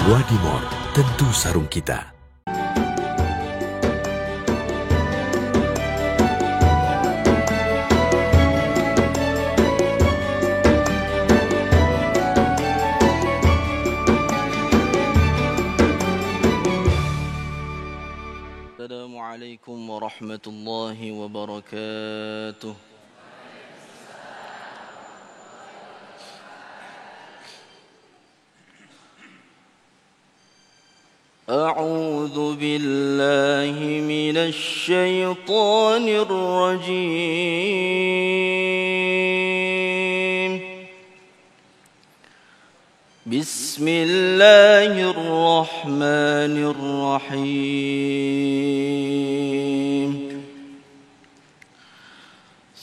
Wadimor, tentu sarung kita. Assalamualaikum warahmatullahi wabarakatuh. أعوذ بالله من الشيطان الرجيم. بسم الله الرحمن الرحيم.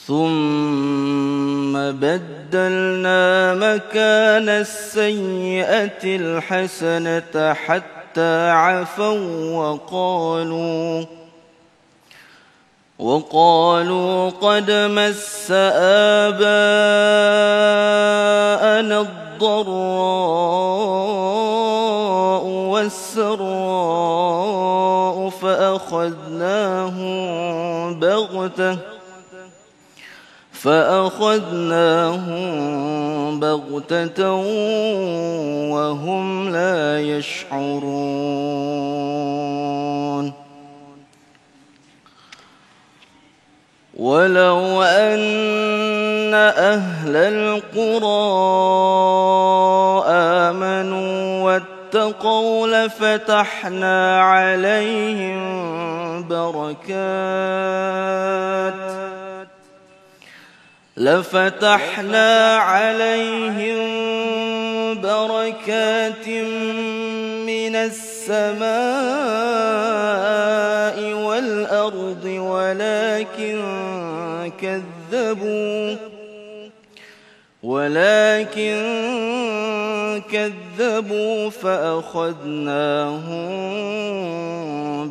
ثم بدلنا مكان السيئة الحسنة حتى عفوا وقالوا قد مس آباءنا الضراء والسراء فأخذناهم بغتة وهم لا يشعرون. ولو أن أهل القرى آمنوا واتقوا لفتحنا عليهم بركات من السماء والأرض ولكن كذبوا فأخذناهم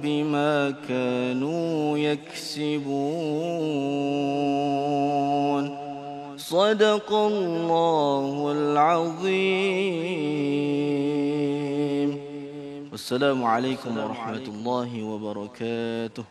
بما كانوا يكسبون. صدق الله العظيم. والسلام عليكم ورحمة الله وبركاته.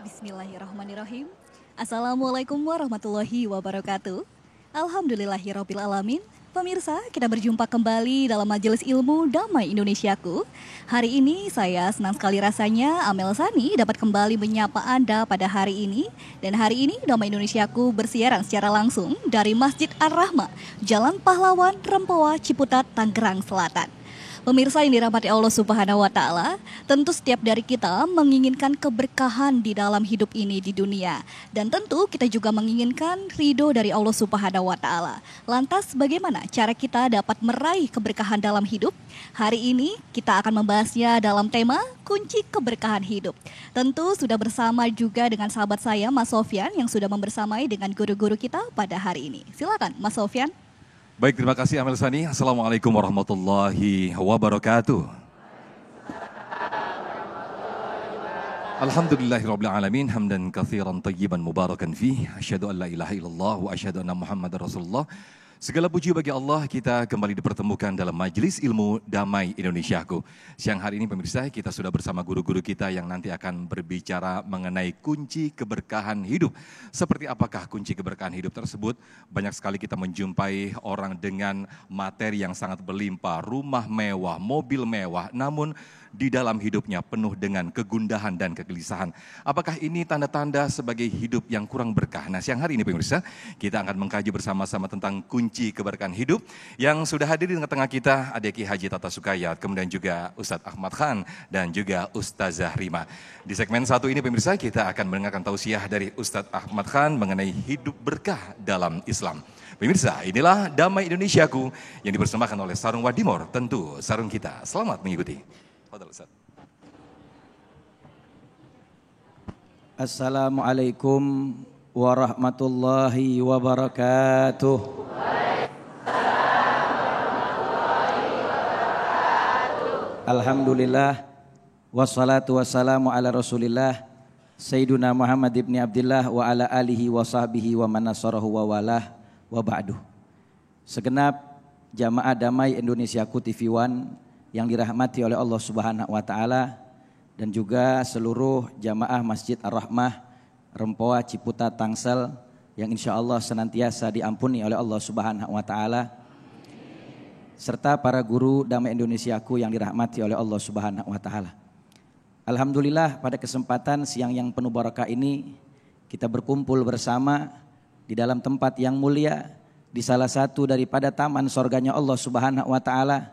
Bismillahirrahmanirrahim. Assalamualaikum warahmatullahi wabarakatuh. Alhamdulillahirabbil alamin. Pemirsa, kita berjumpa kembali dalam Majelis Ilmu Damai Indonesiaku. Hari ini saya senang sekali rasanya Amel Sani dapat kembali menyapa Anda pada hari ini. Dan hari ini Damai Indonesiaku bersiaran secara langsung dari Masjid Ar-Rahmah, Jalan Pahlawan, Rempoa, Ciputat, Tangerang Selatan. Pemirsa yang dirahmati Allah Subhanahu wa Ta'ala, tentu setiap dari kita menginginkan keberkahan di dalam hidup ini di dunia. Dan tentu kita juga menginginkan ridho dari Allah Subhanahu wa Ta'ala. Lantas bagaimana cara kita dapat meraih keberkahan dalam hidup? Hari ini kita akan membahasnya dalam tema kunci keberkahan hidup. Tentu sudah bersama juga dengan sahabat saya Mas Sofyan yang sudah membersamai dengan guru-guru kita pada hari ini. Silakan Mas Sofyan. Baik, terima kasih Amel Sani. Assalamualaikum warahmatullahi wabarakatuh. Alhamdulillahirabbil alamin, hamdan katsiran thayyiban mubarakan fih. Asyhadu an la ilaha illallah wa asyhadu anna Muhammadar Rasulullah. Segala puji bagi Allah, kita kembali dipertemukan dalam Majelis Ilmu Damai Indonesiaku. Siang hari ini pemirsa, kita sudah bersama guru-guru kita yang nanti akan berbicara mengenai kunci keberkahan hidup. Seperti apakah kunci keberkahan hidup tersebut? Banyak sekali kita menjumpai orang dengan materi yang sangat berlimpah, rumah mewah, mobil mewah, namun di dalam hidupnya penuh dengan kegundahan dan kegelisahan. Apakah ini tanda-tanda sebagai hidup yang kurang berkah? Nah, siang hari ini pemirsa, kita akan mengkaji bersama-sama tentang kunci keberkahan hidup. Yang sudah hadir di tengah-tengah kita, ada Ki Haji Tata Sukayat, kemudian juga Ustadz Ahmad Khan, dan juga Ustazah Rima. Di segmen satu ini pemirsa, kita akan mendengarkan tausiah dari Ustadz Ahmad Khan mengenai hidup berkah dalam Islam. Pemirsa, inilah Damai Indonesiaku yang dipersembahkan oleh Sarung Wadimor, tentu sarung kita. Selamat mengikuti. Assalamualaikum warahmatullahi wabarakatuh. Alhamdulillah wassalatu wassalamu ala Rasulillah Sayyiduna Muhammad ibn Abdillah wa ala alihi wa sahbihi wa man nasarahu wa walah wa ba'du. Segenap jamaah damai Indonesiaku TV One yang dirahmati oleh Allah Subhanahu wa taala, dan juga seluruh jamaah Masjid Ar-Rahmah Rempoa Ciputa Tangsel yang insya Allah senantiasa diampuni oleh Allah Subhanahu wa taala, serta para guru damai Indonesiaku yang dirahmati oleh Allah Subhanahu wa taala. Alhamdulillah, pada kesempatan siang yang penuh barakah ini kita berkumpul bersama di dalam tempat yang mulia, di salah satu daripada taman sorganya Allah Subhanahu wa taala,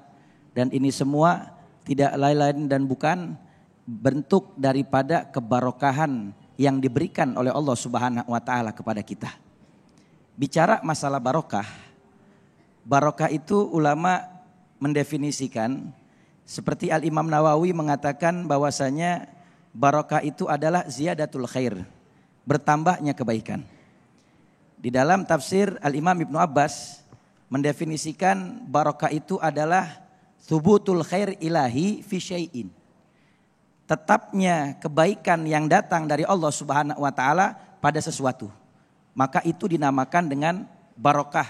dan ini semua tidak lain-lain dan bukan bentuk daripada kebarokahan yang diberikan oleh Allah Subhanahu wa taala kepada kita. Bicara masalah barokah, barokah itu ulama mendefinisikan seperti Al-Imam Nawawi mengatakan bahwasanya barokah itu adalah ziyadatul khair, bertambahnya kebaikan. Di dalam tafsir Al-Imam Ibnu Abbas mendefinisikan barokah itu adalah thubutul khair ilahi fi syai'in, tetapnya kebaikan yang datang dari Allah Subhanahu wa taala pada sesuatu. Maka itu dinamakan dengan barokah.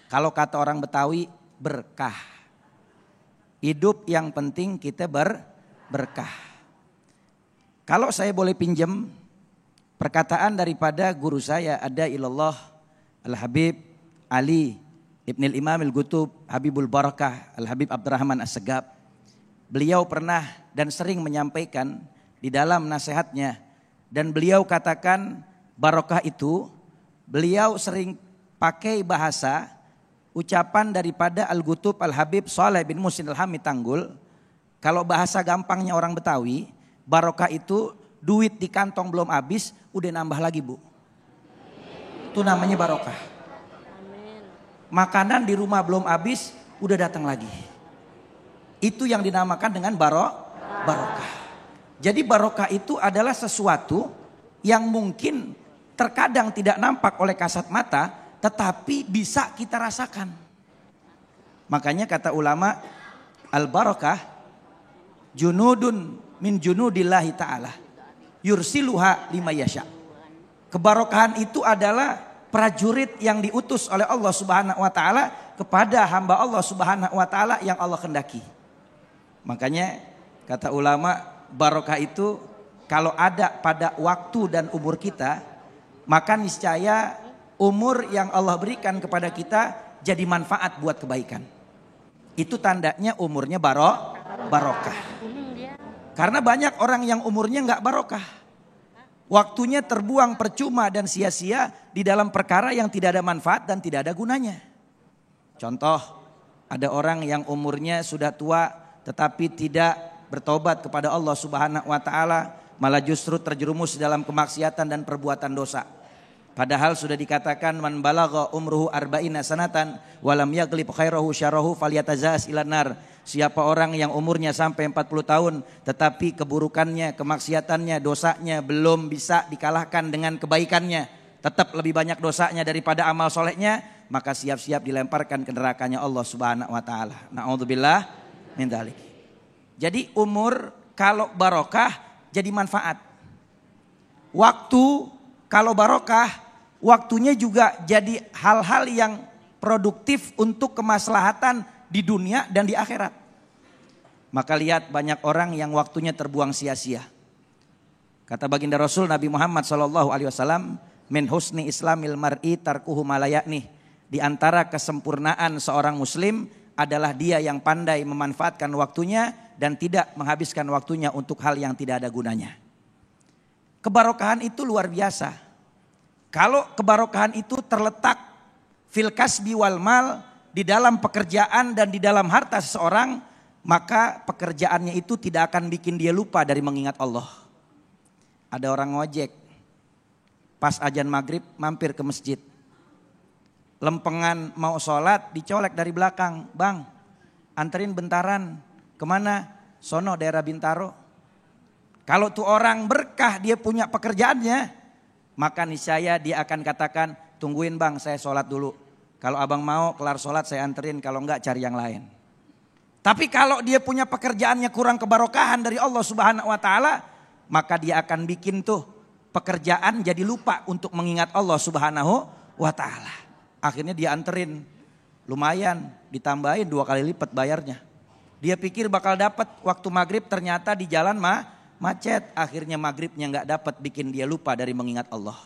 Kalau kata orang Betawi, berkah. Hidup yang penting kita berkah. Kalau saya boleh pinjam perkataan daripada guru saya, ada ilallah Al-Habib Ali Ibnul Imam Al-Gutub Habibul Barakah Al-Habib Abdurrahman As-Segab. Beliau pernah dan sering menyampaikan di dalam nasihatnya, dan beliau katakan barokah itu, beliau sering pakai bahasa ucapan daripada Al-Gutub Al-Habib Saleh bin Muhsin Al-Hamid Tanggul. Kalau bahasa gampangnya orang Betawi, barokah itu duit di kantong belum habis, udah nambah lagi, Bu. Itu namanya barokah. Makanan di rumah belum habis, udah datang lagi. Itu yang dinamakan dengan barokah. Jadi barokah itu adalah sesuatu yang mungkin terkadang tidak nampak oleh kasat mata, tetapi bisa kita rasakan. Makanya kata ulama, al-barakah junudun min junudillahi ta'ala yursiluha lima yasha. Kebarokahan itu adalah prajurit yang diutus oleh Allah Subhanahu wa taala kepada hamba Allah Subhanahu wa taala yang Allah kehendaki. Makanya kata ulama, barokah itu kalau ada pada waktu dan umur kita, maka niscaya umur yang Allah berikan kepada kita jadi manfaat buat kebaikan. Itu tandanya umurnya barokah. Karena banyak orang yang umurnya enggak barokah. Waktunya terbuang percuma dan sia-sia di dalam perkara yang tidak ada manfaat dan tidak ada gunanya. Contoh, ada orang yang umurnya sudah tua tetapi tidak bertobat kepada Allah Subhanahu wa taala, malah justru terjerumus dalam kemaksiatan dan perbuatan dosa. Padahal sudah dikatakan man balagha umruhu arba'ina sanatan walam yaglib khairahu syarahu falyatazas ilan nar. Siapa orang yang umurnya sampai 40 tahun tetapi keburukannya, kemaksiatannya, dosanya belum bisa dikalahkan dengan kebaikannya, tetap lebih banyak dosanya daripada amal solehnya, maka siap-siap dilemparkan ke nerakanya Allah Subhanahu wa taala. Na'udzubillah min dzalik. Jadi umur kalau barokah jadi manfaat. Waktu kalau barokah, waktunya juga jadi hal-hal yang produktif untuk kemaslahatan di dunia dan di akhirat. Maka lihat banyak orang yang waktunya terbuang sia-sia. Kata baginda Rasul Nabi Muhammad SAW, min husni islamil mar'i tarkuhu malayaknih. Di antara kesempurnaan seorang muslim adalah dia yang pandai memanfaatkan waktunya dan tidak menghabiskan waktunya untuk hal yang tidak ada gunanya. Kebarokahan itu luar biasa. Kalau kebarokahan itu terletak fil kasbi wal mal, di dalam pekerjaan dan di dalam harta seseorang, maka pekerjaannya itu tidak akan bikin dia lupa dari mengingat Allah. Ada orang ngojek, pas azan maghrib mampir ke masjid. Lempengan mau sholat dicolek dari belakang. Bang, anterin bentaran. Kemana? Sono daerah Bintaro. Kalau tuh orang berkah dia punya pekerjaannya, maka niscaya dia akan katakan, tungguin bang saya sholat dulu. Kalau abang mau kelar sholat saya anterin, kalau enggak cari yang lain. Tapi kalau dia punya pekerjaannya kurang kebarokahan dari Allah Subhanahu wa taala, maka dia akan bikin tuh pekerjaan jadi lupa untuk mengingat Allah Subhanahu wa taala. Akhirnya dia anterin lumayan, ditambahin 2 kali lipat bayarnya. Dia pikir bakal dapat waktu maghrib, ternyata di jalan macet. Akhirnya maghribnya nggak dapat, bikin dia lupa dari mengingat Allah.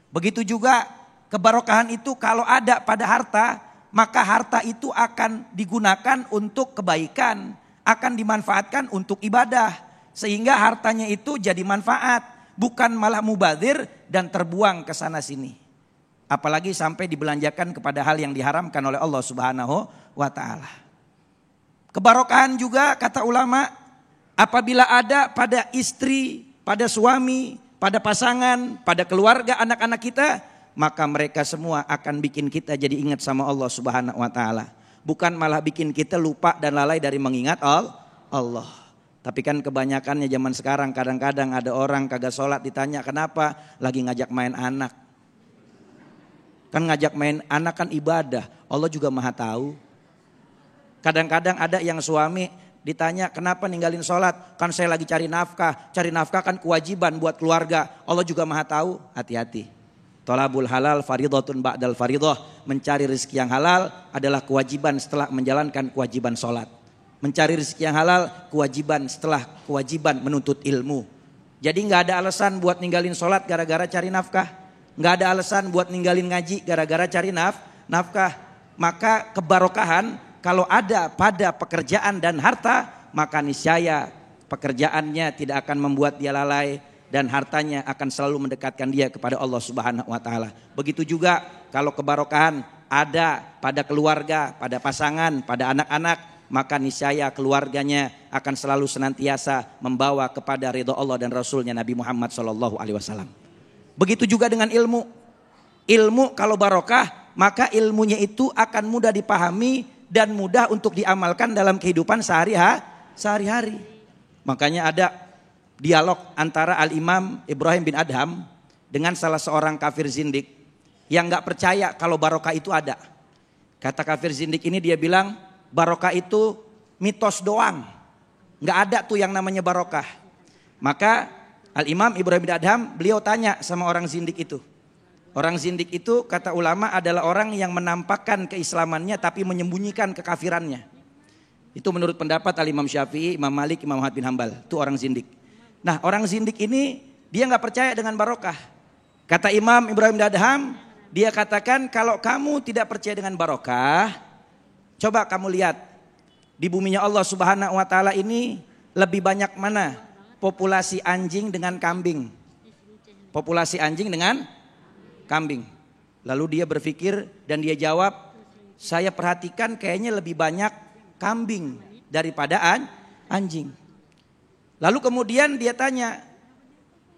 Begitu juga kebarokahan itu kalau ada pada harta, maka harta itu akan digunakan untuk kebaikan, akan dimanfaatkan untuk ibadah. Sehingga hartanya itu jadi manfaat, bukan malah mubadzir dan terbuang ke sana sini. Apalagi sampai dibelanjakan kepada hal yang diharamkan oleh Allah Subhanahu wa ta'ala. Kebarokahan juga kata ulama, apabila ada pada istri, pada suami, pada pasangan, pada keluarga, anak-anak kita, maka mereka semua akan bikin kita jadi ingat sama Allah Subhanahu wa ta'ala. Bukan malah bikin kita lupa dan lalai dari mengingat Allah. Tapi kan kebanyakannya zaman sekarang, kadang-kadang ada orang kagak sholat, ditanya kenapa, lagi ngajak main anak. Kan ngajak main anak kan ibadah, Allah juga maha tahu. Kadang-kadang ada yang suami ditanya kenapa ninggalin sholat, kan saya lagi cari nafkah. Cari nafkah kan kewajiban buat keluarga, Allah juga maha tahu. Hati-hati. Thalabul halal faridhatun ba'dal faridhah. Mencari rezeki yang halal adalah kewajiban setelah menjalankan kewajiban sholat. Mencari rezeki yang halal kewajiban setelah kewajiban menuntut ilmu. Jadi gak ada alasan buat ninggalin sholat gara-gara cari nafkah. Gak ada alasan buat ninggalin ngaji gara-gara cari nafkah. Maka kebarokahan kalau ada pada pekerjaan dan harta, maka niscaya pekerjaannya tidak akan membuat dia lalai dan hartanya akan selalu mendekatkan dia kepada Allah Subhanahu wa ta'ala. Begitu juga kalau kebarokahan ada pada keluarga, pada pasangan, pada anak-anak, maka niscaya keluarganya akan selalu senantiasa membawa kepada ridha Allah dan Rasulnya Nabi Muhammad SAW. Begitu juga dengan ilmu. Ilmu kalau barokah, maka ilmunya itu akan mudah dipahami dan mudah untuk diamalkan dalam kehidupan sehari-hari. Makanya ada dialog antara Al-Imam Ibrahim bin Adham dengan salah seorang kafir zindik yang gak percaya kalau barokah itu ada. Kata kafir zindik ini, dia bilang barokah itu mitos doang, gak ada tuh yang namanya barokah. Maka Al-Imam Ibrahim bin Adham, beliau tanya sama orang zindik itu. Orang zindik itu kata ulama adalah orang yang menampakkan keislamannya tapi menyembunyikan kekafirannya. Itu menurut pendapat Al-Imam Syafi'i, Imam Malik, Imam Ahmad bin Hanbal. Itu orang zindik. Nah, orang zindik ini dia gak percaya dengan barokah. Kata Imam Ibrahim bin Adham, dia katakan kalau kamu tidak percaya dengan barokah, coba kamu lihat di buminya Allah Subhanahu wa ta'ala ini lebih banyak mana populasi anjing dengan kambing. Populasi anjing dengan kambing. Lalu dia berpikir dan dia jawab, saya perhatikan kayaknya lebih banyak kambing daripada anjing. Lalu kemudian dia tanya,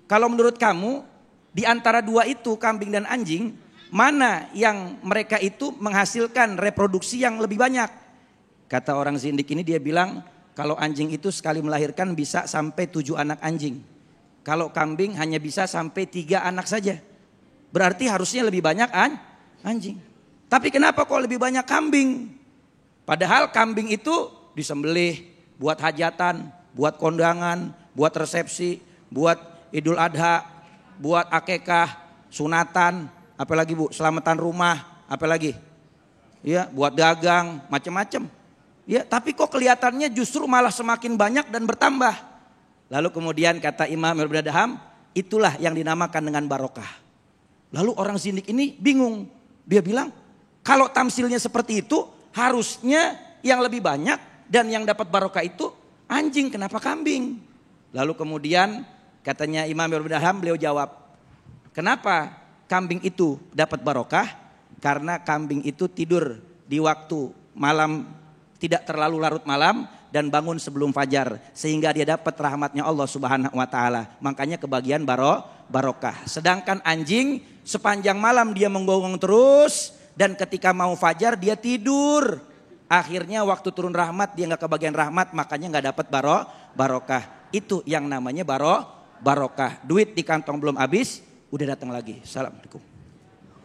kalau menurut kamu di antara dua itu, kambing dan anjing, mana yang mereka itu menghasilkan reproduksi yang lebih banyak? Kata orang zindik ini, dia bilang kalau anjing itu sekali melahirkan bisa sampai 7 anak anjing. Kalau kambing hanya bisa sampai 3 anak saja. Berarti harusnya lebih banyak anjing. Tapi kenapa kok lebih banyak kambing? Padahal kambing itu disembelih buat hajatan, buat kondangan, buat resepsi, buat Idul Adha, buat akekah, sunatan, apalagi Bu, selamatan rumah, apalagi? Ya, buat dagang, macam-macam. Ya, tapi kok kelihatannya justru malah semakin banyak dan bertambah. Lalu kemudian kata Imam Ibn Adham, itulah yang dinamakan dengan barokah. Lalu orang zindik ini bingung. Dia bilang, kalau tamsilnya seperti itu, harusnya yang lebih banyak dan yang dapat barokah itu anjing, kenapa kambing? Lalu kemudian katanya Imam Ibn Adham, beliau jawab, kenapa kambing itu dapat barokah? Karena kambing itu tidur di waktu malam, tidak terlalu larut malam, dan bangun sebelum fajar, sehingga dia dapat rahmatnya Allah Subhanahu wa ta'ala. Makanya kebagian barokah. Sedangkan anjing sepanjang malam dia menggonggong terus, dan ketika mau fajar dia tidur. Akhirnya waktu turun rahmat dia gak kebagian rahmat, makanya gak dapat barokah. Itu yang namanya barokah. Duit di kantong belum habis, udah datang lagi. Assalamualaikum.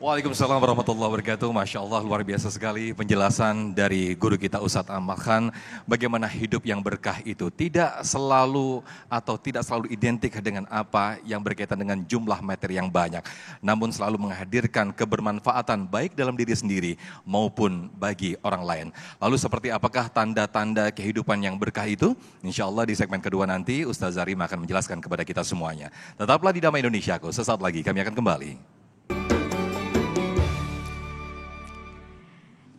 Waalaikumsalam warahmatullahi wabarakatuh. Masya Allah, luar biasa sekali penjelasan dari guru kita Ustadz Ahmad Khan. Bagaimana hidup yang berkah itu tidak selalu atau tidak selalu identik dengan apa yang berkaitan dengan jumlah materi yang banyak. Namun selalu menghadirkan kebermanfaatan baik dalam diri sendiri maupun bagi orang lain. Lalu seperti apakah tanda-tanda kehidupan yang berkah itu? Insya Allah di segmen kedua nanti Ustaz Zarima akan menjelaskan kepada kita semuanya. Tetaplah di Damai Indonesiaku, sesaat lagi kami akan kembali.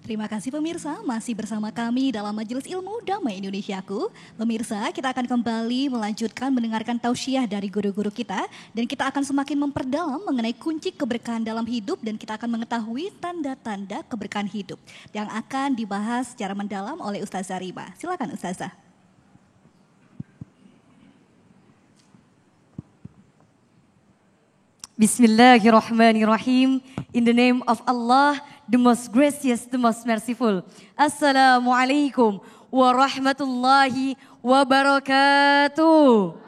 Terima kasih pemirsa, masih bersama kami dalam Majelis Ilmu Damai Indonesiaku. Pemirsa, kita akan kembali melanjutkan mendengarkan tausiah dari guru-guru kita. Dan kita akan semakin memperdalam mengenai kunci keberkahan dalam hidup. Dan kita akan mengetahui tanda-tanda keberkahan hidup yang akan dibahas secara mendalam oleh Ustaz Zarima. Silakan Ustazah. Bismillahirrahmanirrahim. In the name of Allah, the most gracious, the most merciful. Assalamualaikum warahmatullahi wabarakatuh.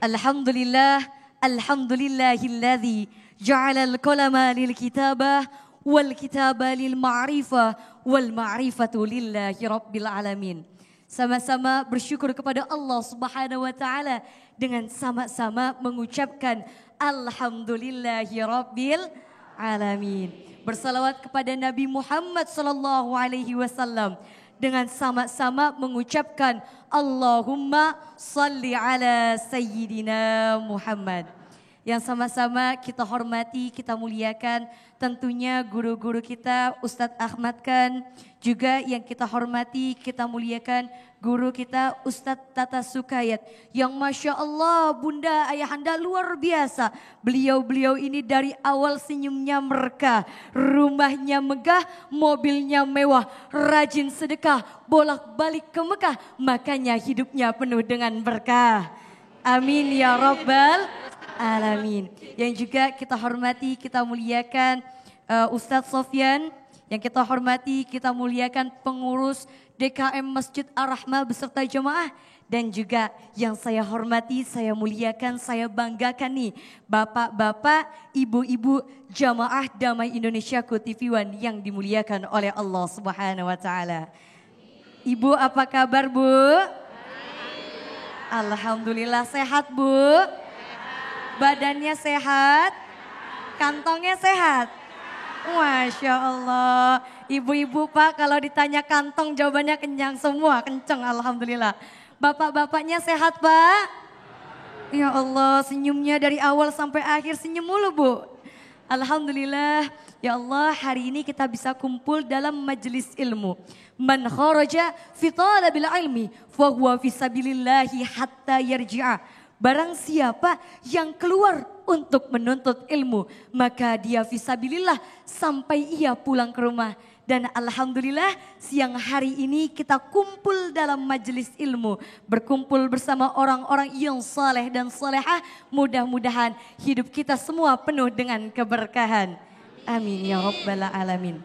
Alhamdulillah, alhamdulillahilladzi ja'ala al-qalama lil-kitabah wal-kitaba lil-ma'rifah wal-ma'rifatu lillahi rabbil alamin. Sama-sama bersyukur kepada Allah Subhanahu wa taala dengan sama-sama mengucapkan alhamdulillahi rabbil alamin. Bersalawat kepada Nabi Muhammad sallallahu alaihi wasallam dengan sama-sama mengucapkan Allahumma salli ala sayyidina Muhammad. Yang sama-sama kita hormati, kita muliakan tentunya guru-guru kita Ustadz Ahmad Khan. Juga yang kita hormati, kita muliakan guru kita Ustadz Tata Sukayat. Yang Masya Allah Bunda Ayahanda luar biasa. Beliau-beliau ini dari awal senyumnya mereka, rumahnya megah, mobilnya mewah, rajin sedekah, bolak-balik ke Mekah. Makanya hidupnya penuh dengan berkah. Amin ya Rabbal Alamin. Yang juga kita hormati, kita muliakan Ustadz Sofyan. Yang kita hormati, kita muliakan pengurus DKM Masjid Ar-Rahmah beserta jemaah. Dan juga yang saya hormati, saya muliakan, saya banggakan nih. Bapak-bapak, ibu-ibu jamaah Damai Indonesiaku TV One yang dimuliakan oleh Allah Subhanahu wa taala. Ibu apa kabar Bu? Alhamdulillah sehat Bu. Badannya sehat, kantongnya sehat. Masya Allah, ibu-ibu Pak kalau ditanya kantong jawabannya kenyang semua, kenceng alhamdulillah. Bapak-bapaknya sehat Pak? Ya Allah senyumnya dari awal sampai akhir senyum mulu Bu. Alhamdulillah, ya Allah hari ini kita bisa kumpul dalam majelis ilmu. Man kharaja fi talabil ilmi fa huwa fi sabilillahi hatta yarji'a. Barang siapa yang keluar untuk menuntut ilmu, maka dia fisabilillah sampai ia pulang ke rumah. Dan alhamdulillah siang hari ini kita kumpul dalam majelis ilmu. Berkumpul bersama orang-orang yang saleh dan salehah. Mudah-mudahan hidup kita semua penuh dengan keberkahan. Amin ya Rabbal Alamin.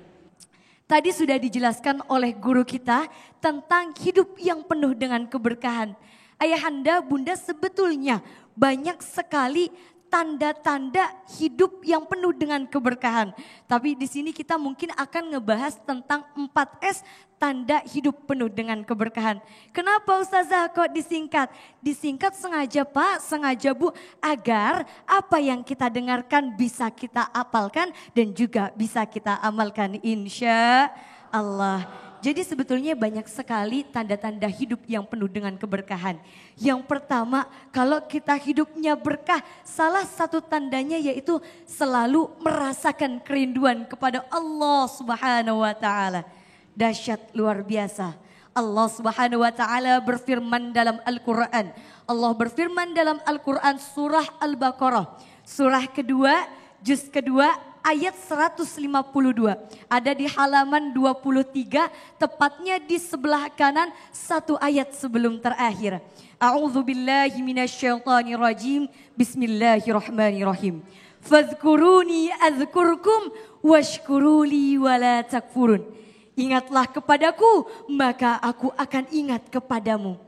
Tadi sudah dijelaskan oleh guru kita tentang hidup yang penuh dengan keberkahan. Ayahanda, bunda sebetulnya banyak sekali tanda-tanda hidup yang penuh dengan keberkahan. Tapi di sini kita mungkin akan ngebahas tentang 4S tanda hidup penuh dengan keberkahan. Kenapa Ustazah kok disingkat? Disingkat sengaja Pak, sengaja Bu, agar apa yang kita dengarkan bisa kita apalkan dan juga bisa kita amalkan insya Allah. Jadi sebetulnya banyak sekali tanda-tanda hidup yang penuh dengan keberkahan. Yang pertama, kalau kita hidupnya berkah, salah satu tandanya yaitu selalu merasakan kerinduan kepada Allah Subhanahu wa taala. Dahsyat luar biasa. Allah Subhanahu wa taala berfirman dalam Al-Qur'an. Allah berfirman dalam Al-Qur'an surah Al-Baqarah, surah kedua, juz kedua, ayat 152, ada di halaman 23, tepatnya di sebelah kanan satu ayat sebelum terakhir. A'udzubillahi minasyaitonirrajim. Bismillahirrahmanirrahim. Fadhkuruni adzkurkum washkuruli wala takfurun. Ingatlah kepadaku, maka aku akan ingat kepadamu.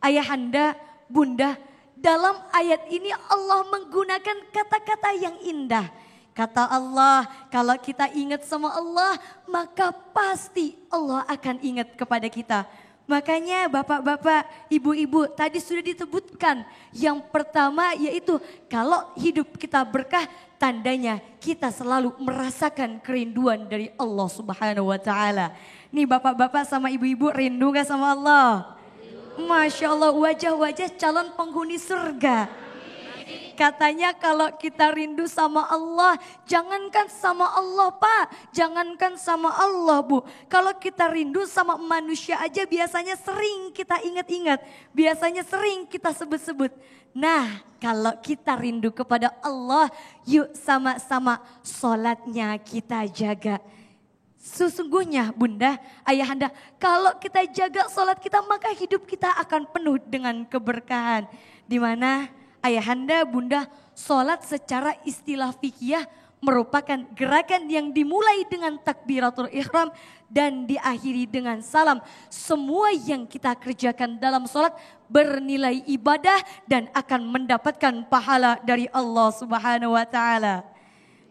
Ayahanda, bunda, Dalam ayat ini Allah menggunakan kata-kata yang indah. Kata Allah, kalau kita ingat sama Allah, maka pasti Allah akan ingat kepada kita. Makanya bapak-bapak, ibu-ibu tadi sudah disebutkan. Yang pertama yaitu kalau hidup kita berkah, tandanya kita selalu merasakan kerinduan dari Allah Subhanahu wa Ta'ala. Nih bapak-bapak sama ibu-ibu rindu gak sama Allah? Masya Allah, wajah-wajah calon penghuni surga. Katanya kalau kita rindu sama Allah, jangankan sama Allah Pak, jangankan sama Allah Bu. Kalau kita rindu sama manusia aja biasanya sering kita ingat-ingat, biasanya sering kita sebut-sebut. Nah kalau kita rindu kepada Allah, yuk sama-sama sholatnya kita jaga. Sesungguhnya bunda, ayahanda, kalau kita jaga sholat kita maka hidup kita akan penuh dengan keberkahan. Dimana ayahanda, bunda, sholat secara istilah fikih merupakan gerakan yang dimulai dengan takbiratul ihram dan diakhiri dengan salam. Semua yang kita kerjakan dalam sholat bernilai ibadah dan akan mendapatkan pahala dari Allah Subhanahu wa Ta'ala.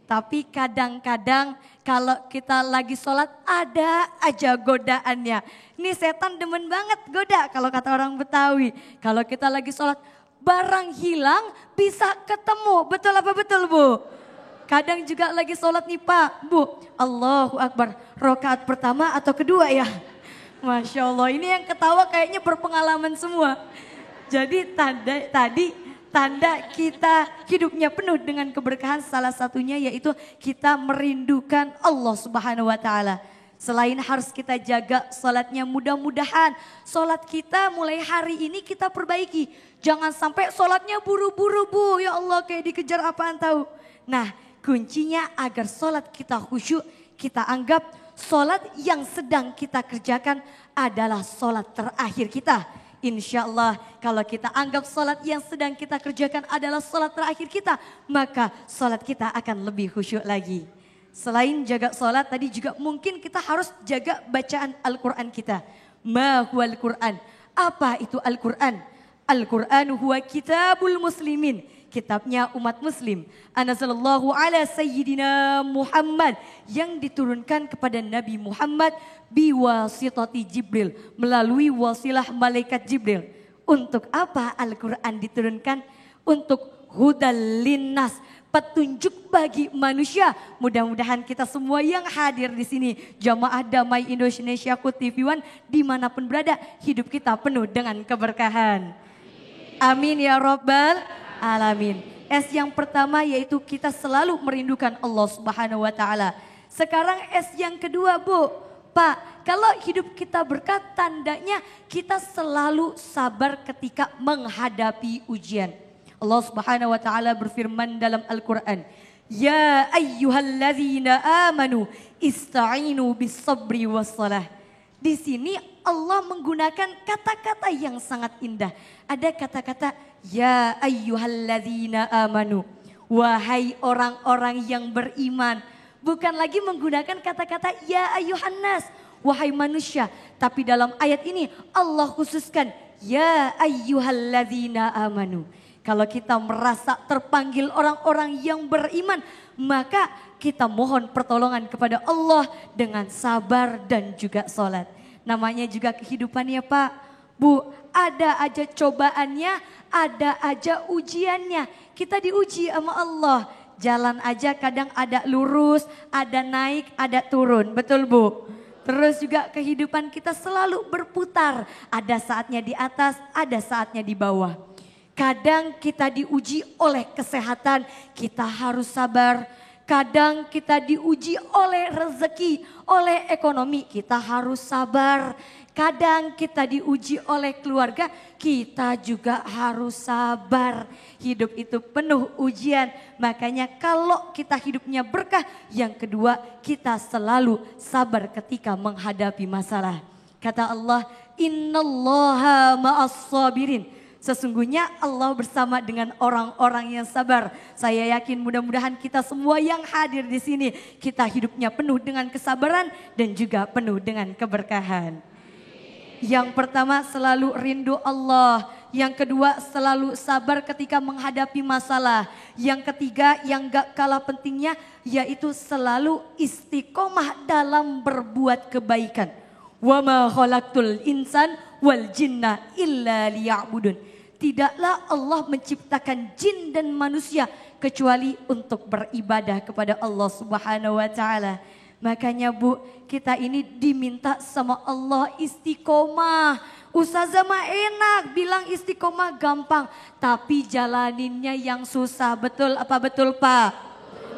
Tapi kadang-kadang kalau kita lagi sholat ada aja godaannya. Ini setan demen banget goda kalau kata orang Betawi. Kalau kita lagi sholat barang hilang bisa ketemu. Betul apa betul Bu? Kadang juga lagi sholat nih Pak, Bu. Allahu Akbar, rakaat pertama atau kedua ya? Masya Allah, ini yang ketawa kayaknya berpengalaman semua. Jadi tanda kita hidupnya penuh dengan keberkahan, salah satunya yaitu kita merindukan Allah Subhanahu wa Ta'ala. Selain harus kita jaga sholatnya, mudah-mudahan sholat kita mulai hari ini kita perbaiki. Jangan sampai sholatnya buru-buru Bu, ya Allah kayak dikejar apaan tahu. Nah kuncinya agar sholat kita khusyuk, kita anggap sholat yang sedang kita kerjakan adalah sholat terakhir kita. Insya Allah kalau kita anggap sholat yang sedang kita kerjakan adalah sholat terakhir kita, maka sholat kita akan lebih khusyuk lagi. Selain jaga sholat tadi juga mungkin kita harus jaga bacaan Al-Quran kita. Ma huwal Quran? Apa itu Al-Quran? Al-Quran huwa kitabul muslimin. Kitabnya umat muslim. Anazzalallahu ala sayyidina Muhammad. Yang diturunkan kepada Nabi Muhammad biwasitati Jibril. Melalui wasilah malaikat Jibril. Untuk apa Al-Quran diturunkan? Untuk hudal linnas. Petunjuk bagi manusia. Mudah-mudahan kita semua yang hadir di sini, Jamaah Damai Indonesia TV One, dimanapun berada, hidup kita penuh dengan keberkahan. Amin ya Rabbal Alamin. S yang pertama yaitu kita selalu merindukan Allah Subhanahu wa Ta'ala. Sekarang S yang kedua Bu. Pak, kalau hidup kita berkah, tandanya kita selalu sabar ketika menghadapi ujian. Allah Subhanahu wa Ta'ala berfirman dalam Al-Quran, Ya ayyuhalladzina amanu ista'inu bis-sabri was-salah. Di sini Allah menggunakan kata-kata yang sangat indah. Ada kata-kata Ya ayyuhalladzina amanu. Wahai orang-orang yang beriman. Bukan lagi menggunakan kata-kata Ya ayyuhannas. Wahai manusia. Tapi dalam ayat ini Allah khususkan Ya ayyuhalladzina amanu. Kalau kita merasa terpanggil orang-orang yang beriman, maka kita mohon pertolongan kepada Allah dengan sabar dan juga sholat. Namanya juga kehidupan ya Pak. Bu, ada aja cobaannya, ada aja ujiannya. Kita diuji sama Allah. Jalan aja kadang ada lurus, ada naik, ada turun. Betul Bu? Terus juga kehidupan kita selalu berputar. Ada saatnya di atas, ada saatnya di bawah. Kadang kita diuji oleh kesehatan, kita harus sabar. Kadang kita diuji oleh rezeki, oleh ekonomi, kita harus sabar. Kadang kita diuji oleh keluarga, kita juga harus sabar. Hidup itu penuh ujian, makanya kalau kita hidupnya berkah, yang kedua kita selalu sabar ketika menghadapi masalah. Kata Allah, Innallaha ma'as sabirin. Sesungguhnya Allah bersama dengan orang-orang yang sabar. Saya yakin mudah-mudahan kita semua yang hadir di sini, kita hidupnya penuh dengan kesabaran dan juga penuh dengan keberkahan. Yang pertama selalu rindu Allah. Yang kedua, selalu sabar ketika menghadapi masalah. Yang ketiga, yang gak kalah pentingnya, yaitu selalu istiqomah dalam berbuat kebaikan. Wa ma khalaqtul insan wal jinna illa liya'budun. Tidaklah Allah menciptakan jin dan manusia kecuali untuk beribadah kepada Allah Subhanahu wa taala. Makanya Bu, kita ini diminta sama Allah istiqomah. Ustazah mah enak bilang istiqomah gampang, tapi jalaninnya yang susah. Betul apa betul Pak?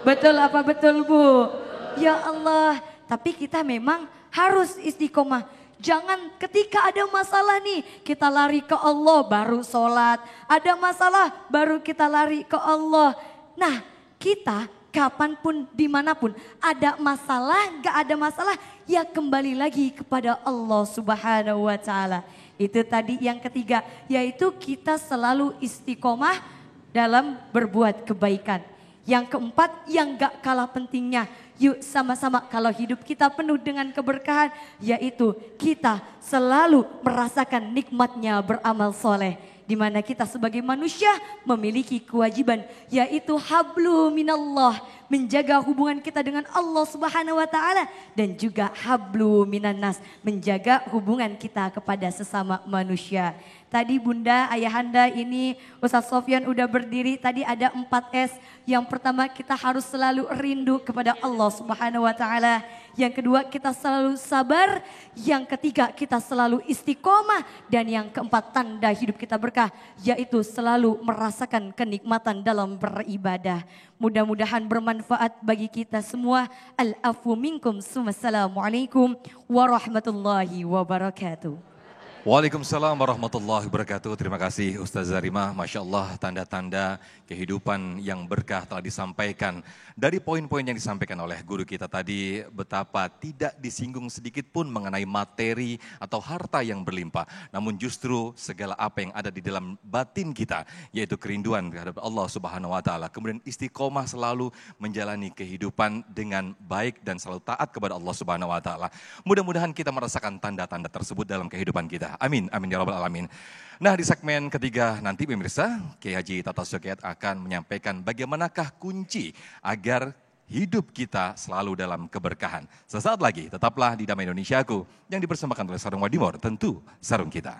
Betul apa betul Bu? Ya Allah, tapi kita memang harus istiqomah. Jangan ketika ada masalah nih kita lari ke Allah baru sholat. Ada masalah baru kita lari ke Allah. Nah kita kapanpun dimanapun ada masalah gak ada masalah ya kembali lagi kepada Allah Subhanahu wa taala. Itu tadi yang ketiga, yaitu kita selalu istiqomah dalam berbuat kebaikan. Yang keempat, yang gak kalah pentingnya, yuk sama-sama kalau hidup kita penuh dengan keberkahan, yaitu kita selalu merasakan nikmatnya beramal soleh. Di mana kita sebagai manusia memiliki kewajiban, yaitu hablu minallah, menjaga hubungan kita dengan Allah Subhanahu wa taala, dan juga hablu minannas, menjaga hubungan kita kepada sesama manusia. Tadi Bunda, Ayahanda ini Ustaz Sofyan udah berdiri, tadi ada 4S. Yang pertama kita harus selalu rindu kepada Allah Subhanahu wa taala. Yang kedua kita selalu sabar. Yang ketiga kita selalu istiqomah. Dan yang keempat tanda hidup kita berkah, yaitu selalu merasakan kenikmatan dalam beribadah. Mudah-mudahan bermanfaat bagi kita semua. Al-afu minkum. Assalamualaikum warahmatullahi wabarakatuh. Waalaikumsalam warahmatullahi wabarakatuh. Terima kasih Ustazah Rima. Masya Allah, tanda-tanda kehidupan yang berkah telah disampaikan. Dari poin-poin yang disampaikan oleh guru kita tadi, betapa tidak disinggung sedikit pun mengenai materi atau harta yang berlimpah. Namun justru segala apa yang ada di dalam batin kita, yaitu kerinduan terhadap Allah Subhanahu wa taala. Kemudian istiqomah selalu menjalani kehidupan dengan baik dan selalu taat kepada Allah Subhanahu wa taala. Mudah-mudahan kita merasakan tanda-tanda tersebut dalam kehidupan kita. Amin, amin ya rabbal alamin. Nah di segmen ketiga nanti pemirsa, Kiai Haji Tata Sukiyat akan menyampaikan bagaimanakah kunci agar hidup kita selalu dalam keberkahan. Sesaat lagi tetaplah di Damai Indonesiaku yang dipersembahkan oleh Sarung Wadimor, tentu sarung kita.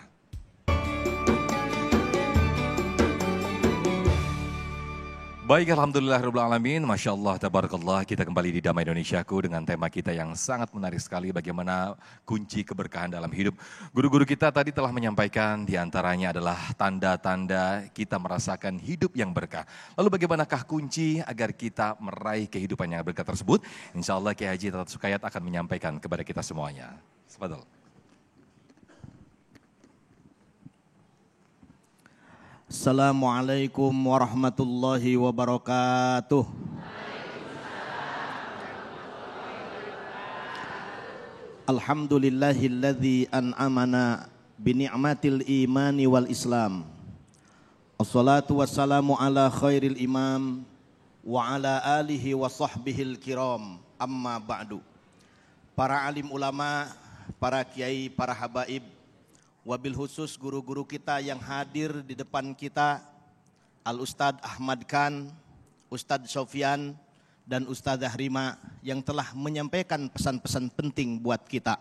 Baik, alhamdulillahirrahmanirrahim, Masya Allah, tabarakallah, kita kembali di Damai Indonesiaku dengan tema kita yang sangat menarik sekali, bagaimana kunci keberkahan dalam hidup. Guru-guru kita tadi telah menyampaikan diantaranya adalah tanda-tanda kita merasakan hidup yang berkah. Lalu bagaimanakah kunci agar kita meraih kehidupan yang berkah tersebut? Insya Allah Kiai Haji Tata Sukiyat akan menyampaikan kepada kita semuanya. Tafadhol. Assalamualaikum warahmatullahi wabarakatuh. Alhamdulillahilladzi an'amana bini'matil imani wal islam. Assalatu wassalamu ala khairil imam wa ala alihi wa sahbihil kiram. Amma ba'du. Para alim ulama, para kiai, para habaib, wabil khusus guru-guru kita yang hadir di depan kita, Al-Ustadz Ahmad Khan, Ustadz Sofyan, dan Ustadzah Rima yang telah menyampaikan pesan-pesan penting buat kita.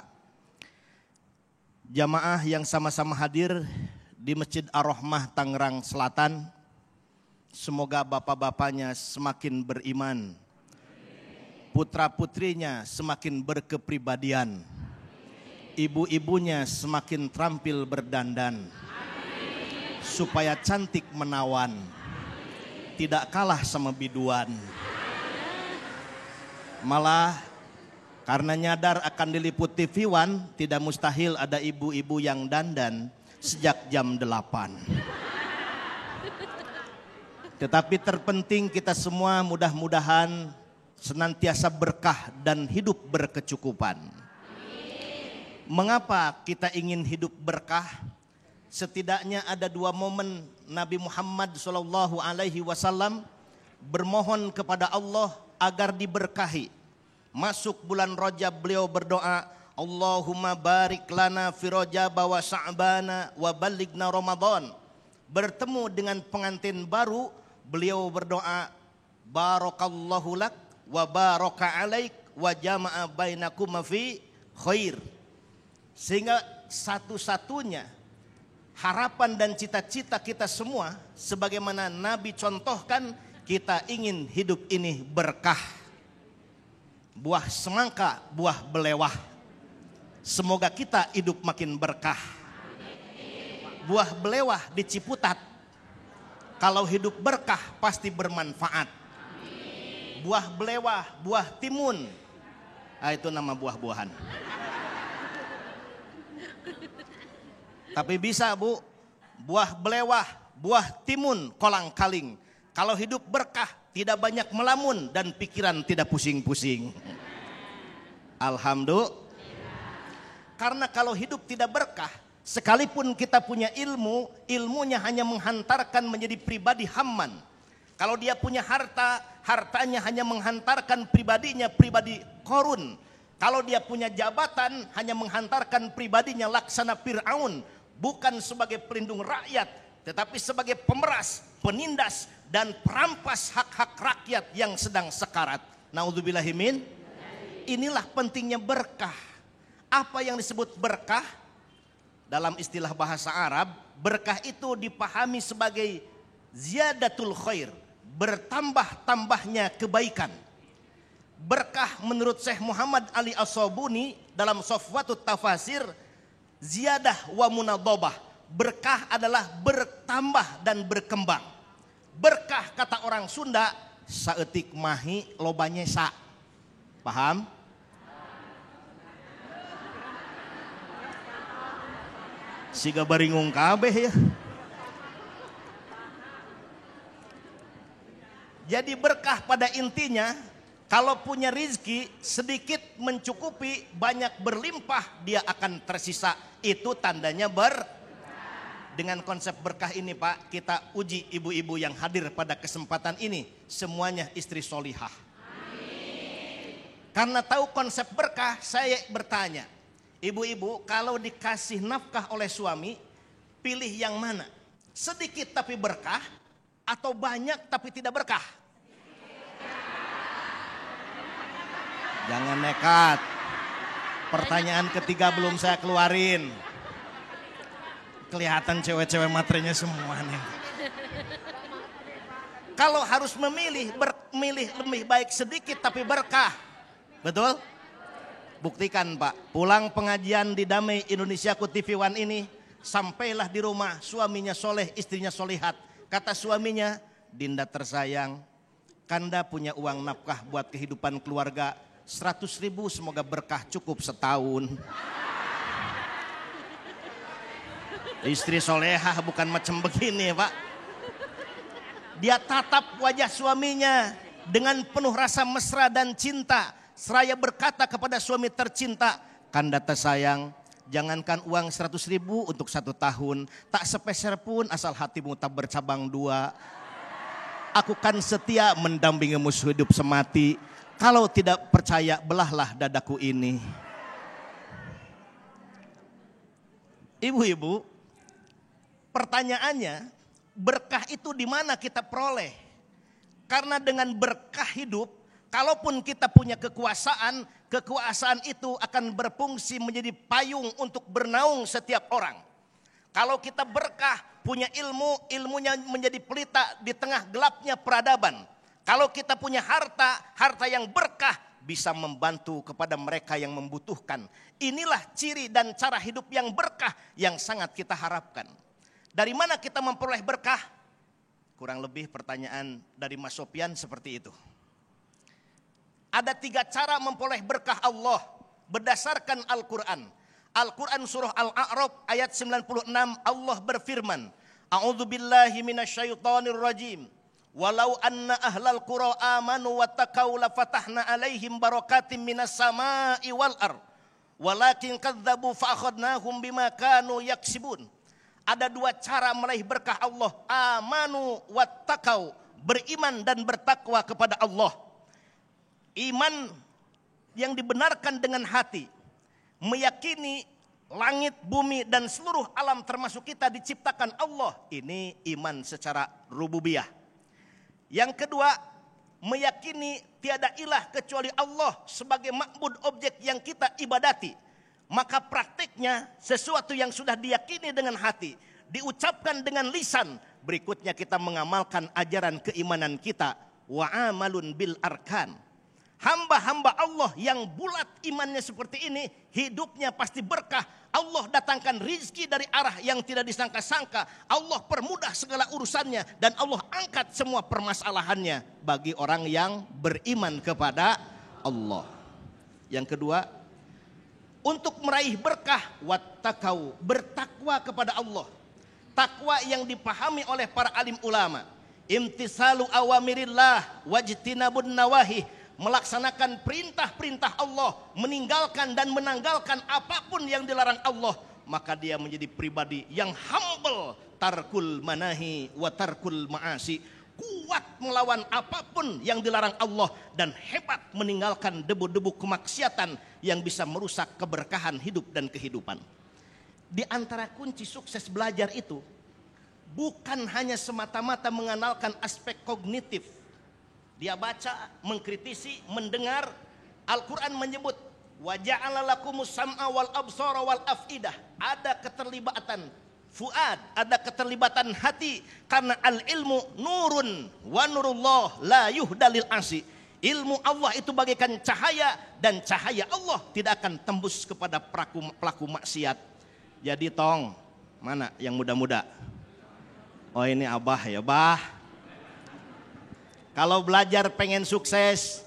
Jamaah yang sama-sama hadir di Masjid Ar-Rahmah Tangerang Selatan, semoga bapak-bapaknya semakin beriman, putra-putrinya semakin berkepribadian, ibu-ibunya semakin terampil berdandan, supaya cantik menawan, tidak kalah sama biduan. Malah karena nyadar akan diliput TV One, tidak mustahil ada ibu-ibu yang dandan sejak jam 8. Tetapi terpenting kita semua mudah-mudahan senantiasa berkah dan hidup berkecukupan. Mengapa kita ingin hidup berkah? Setidaknya ada 2 momen Nabi Muhammad SAW bermohon kepada Allah agar diberkahi. Masuk bulan Rajab beliau berdoa, Allahumma barik lana fi Rajab wa Sya'bana wa ballighna Ramadan. bertemu dengan pengantin baru, beliau berdoa, barakallahu lak wa baraka alaik wa jama'a bainakum fi khair. Sehingga satu-satunya harapan dan cita-cita kita semua, sebagaimana Nabi contohkan, kita ingin hidup ini berkah. Buah semangka, buah belewah. Semoga kita hidup makin berkah. Buah belewah di Ciputat, kalau hidup berkah pasti bermanfaat. Buah belewah, buah timun, itu nama buah-buahan. Tapi bisa Bu, buah belewah, buah timun, kolang kaling. Kalau hidup berkah, tidak banyak melamun dan pikiran tidak pusing-pusing. Alhamdulillah. Karena kalau hidup tidak berkah, sekalipun kita punya ilmu, ilmunya hanya menghantarkan menjadi pribadi hamman. Kalau dia punya harta, hartanya hanya menghantarkan pribadinya pribadi korun. Kalau dia punya jabatan, hanya menghantarkan pribadinya laksana Fir'aun. Bukan sebagai pelindung rakyat, tetapi sebagai pemeras, penindas, dan perampas hak-hak rakyat yang sedang sekarat. Naudzubillahimin. Inilah pentingnya berkah. Apa yang disebut berkah? Dalam istilah bahasa Arab, berkah itu dipahami sebagai ziyadatul khair, bertambah-tambahnya kebaikan. Berkah menurut Syekh Muhammad Ali As-Sabuni dalam Safwatut Tafasir, ziyadah wa munadhabah. Berkah adalah bertambah dan berkembang. Berkah kata orang Sunda, saeutik mahi lobanya sa. Paham? Siga baringung kabeh ya. Jadi berkah pada intinya, kalau punya rizki sedikit mencukupi, banyak berlimpah, dia akan tersisa. Itu tandanya Dengan konsep berkah ini Pak, kita uji ibu-ibu yang hadir pada kesempatan ini. Semuanya istri solihah. Karena tahu konsep berkah, saya bertanya. Ibu-ibu kalau dikasih nafkah oleh suami, pilih yang mana? Sedikit tapi berkah, atau banyak tapi tidak berkah? Jangan nekat. Pertanyaan ketiga belum saya keluarin. Kelihatan cewek-cewek materinya semua nih. Kalau harus memilih, milih lebih baik sedikit tapi berkah. Betul? Buktikan Pak. Pulang pengajian di Damai Indonesiaku TV One ini, sampailah di rumah, suaminya soleh, istrinya solihat. Kata suaminya, Dinda tersayang, Kanda punya uang nafkah buat kehidupan keluarga 100.000, semoga berkah cukup setahun. Istri solehah bukan macam begini Pak. Dia tatap wajah suaminya dengan penuh rasa mesra dan cinta. Seraya berkata kepada suami tercinta, Kanda tersayang, jangankan uang 100.000 untuk 1 tahun, tak sepeser pun asal hatimu tak bercabang dua. Aku kan setia mendampingimu hidup semati. Kalau tidak percaya, belahlah dadaku ini. Ibu-ibu, pertanyaannya, berkah itu di mana kita peroleh? Karena dengan berkah hidup, kalaupun kita punya kekuasaan, kekuasaan itu akan berfungsi menjadi payung untuk bernaung setiap orang. Kalau kita berkah, punya ilmu, ilmunya menjadi pelita di tengah gelapnya peradaban. Kalau kita punya harta, harta yang berkah bisa membantu kepada mereka yang membutuhkan. Inilah ciri dan cara hidup yang berkah yang sangat kita harapkan. Dari mana kita memperoleh berkah? Kurang lebih pertanyaan dari Mas Sofyan seperti itu. Ada 3 cara memperoleh berkah Allah berdasarkan Al-Quran. Al-Quran surah Al-A'raf ayat 96, Allah berfirman, A'udzubillahi minasyaitonir rajim. Walau anna ahlal qura amanu wattaqau lafatahna alaihim barakatim minas sama'i wal ard. Walakin kadzabu fa'akhadnahum bima kanu yaksibun. Ada 2 cara meraih berkah Allah. Amanu wattaqau, beriman dan bertakwa kepada Allah. Iman yang dibenarkan dengan hati, meyakini langit, bumi, dan seluruh alam termasuk kita diciptakan Allah. Ini iman secara rububiyah. Yang kedua, meyakini tiada ilah kecuali Allah sebagai ma'bud objek yang kita ibadati. Maka praktiknya sesuatu yang sudah diyakini dengan hati, diucapkan dengan lisan. Berikutnya kita mengamalkan ajaran keimanan kita. Wa amalun bil arkan. Hamba-hamba Allah yang bulat imannya seperti ini, hidupnya pasti berkah. Allah datangkan rizki dari arah yang tidak disangka-sangka. Allah permudah segala urusannya dan Allah angkat semua permasalahannya bagi orang yang beriman kepada Allah. Yang kedua, untuk meraih berkah, wattaqau, bertakwa kepada Allah. Takwa yang dipahami oleh para alim ulama. Imtisalu awamirillah wajtinabun nawahi. Melaksanakan perintah-perintah Allah, meninggalkan dan menanggalkan apapun yang dilarang Allah, maka dia menjadi pribadi yang humble, tarkul manahi wa tarkul ma'asi, kuat melawan apapun yang dilarang Allah dan hebat meninggalkan debu-debu kemaksiatan yang bisa merusak keberkahan hidup dan kehidupan. Di antara kunci sukses belajar itu bukan hanya semata-mata mengenalkan aspek kognitif. Dia baca, mengkritisi, mendengar. Al-Quran menyebut wa ja'ala lakumus sam'a wal absara wal af'idah. Ada keterlibatan fuad, ada keterlibatan hati, karena al-ilmu nurun wa nurullah la yuhdalil asi. Ilmu Allah itu bagaikan cahaya, dan cahaya Allah tidak akan tembus kepada pelaku maksiat. Jadi tong, mana yang muda-muda? Oh ini abah ya, bah. Kalau belajar pengen sukses,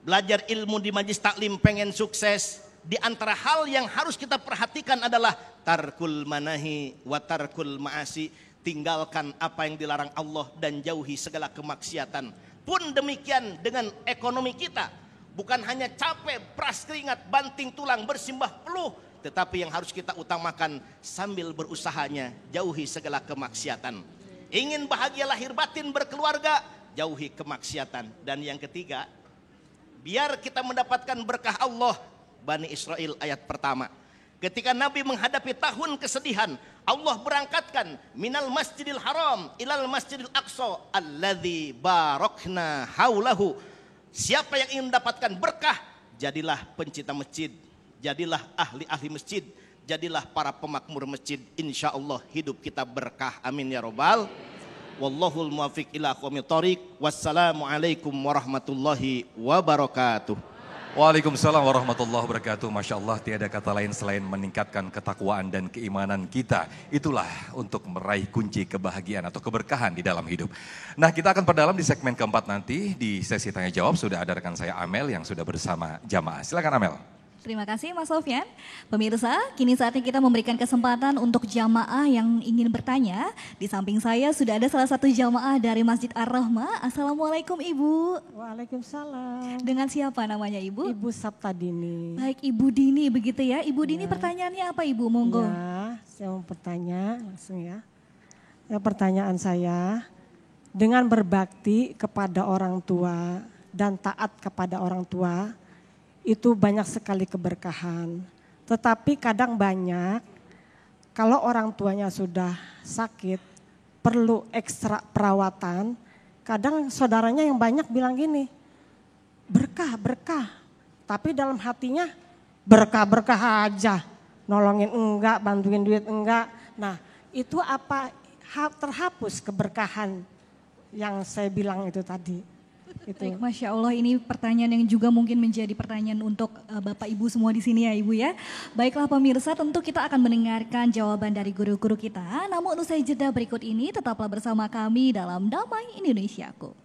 belajar ilmu di majlis taklim pengen sukses, di antara hal yang harus kita perhatikan adalah tarkul manahi wa tarkul ma'asi, tinggalkan apa yang dilarang Allah dan jauhi segala kemaksiatan. Pun demikian dengan ekonomi kita, bukan hanya capek, peras keringat, banting tulang, bersimbah peluh, tetapi yang harus kita utamakan sambil berusahanya, jauhi segala kemaksiatan. Ingin bahagia lahir batin berkeluarga, jauhi kemaksiatan. Dan yang ketiga, biar kita mendapatkan berkah Allah, Bani Israel ayat pertama. Ketika Nabi menghadapi tahun kesedihan, Allah berangkatkan minal masjidil haram ilal masjidil aqsa alladzi barakna haulahu. Siapa yang ingin mendapatkan berkah, jadilah pencinta masjid, jadilah ahli-ahli masjid, jadilah para pemakmur masjid. Insya Allah hidup kita berkah. Amin ya robbal. Wallahul muwaffiq ila aqwamit thoriq. Wassalamualaikum warahmatullahi wabarakatuh. Waalaikumsalam warahmatullahi wabarakatuh. Masya Allah, tiada kata lain selain meningkatkan ketakwaan dan keimanan kita. Itulah untuk meraih kunci kebahagiaan atau keberkahan di dalam hidup. Nah, kita akan perdalam di segmen keempat nanti. Di sesi tanya jawab sudah ada rekan saya Amel yang sudah bersama jamaah. Silakan Amel. Terima kasih Mas Sofyan. Pemirsa, kini saatnya kita memberikan kesempatan untuk jamaah yang ingin bertanya. Di samping saya sudah ada salah satu jamaah dari Masjid Ar-Rahmah. Assalamualaikum Ibu. Waalaikumsalam. Dengan siapa namanya Ibu? Ibu Saptadini. Baik, Ibu Dini begitu ya. Ibu Dini pertanyaannya apa Ibu? Monggo. Ya, saya mau bertanya langsung ya. Pertanyaan saya, dengan berbakti kepada orang tua dan taat kepada orang tua, itu banyak sekali keberkahan. Tetapi kadang banyak, kalau orang tuanya sudah sakit, perlu ekstra perawatan, kadang saudaranya yang banyak bilang gini, berkah, berkah. Tapi dalam hatinya berkah-berkah aja. Nolongin enggak, bantuin duit enggak. Nah itu apa terhapus keberkahan yang saya bilang itu tadi. Baik, Masya Allah, ini pertanyaan yang juga mungkin menjadi pertanyaan untuk Bapak Ibu semua di sini ya Ibu ya. Baiklah pemirsa, tentu kita akan mendengarkan jawaban dari guru-guru kita. Namun usai jeda berikut ini tetaplah bersama kami dalam Damai Indonesiaku.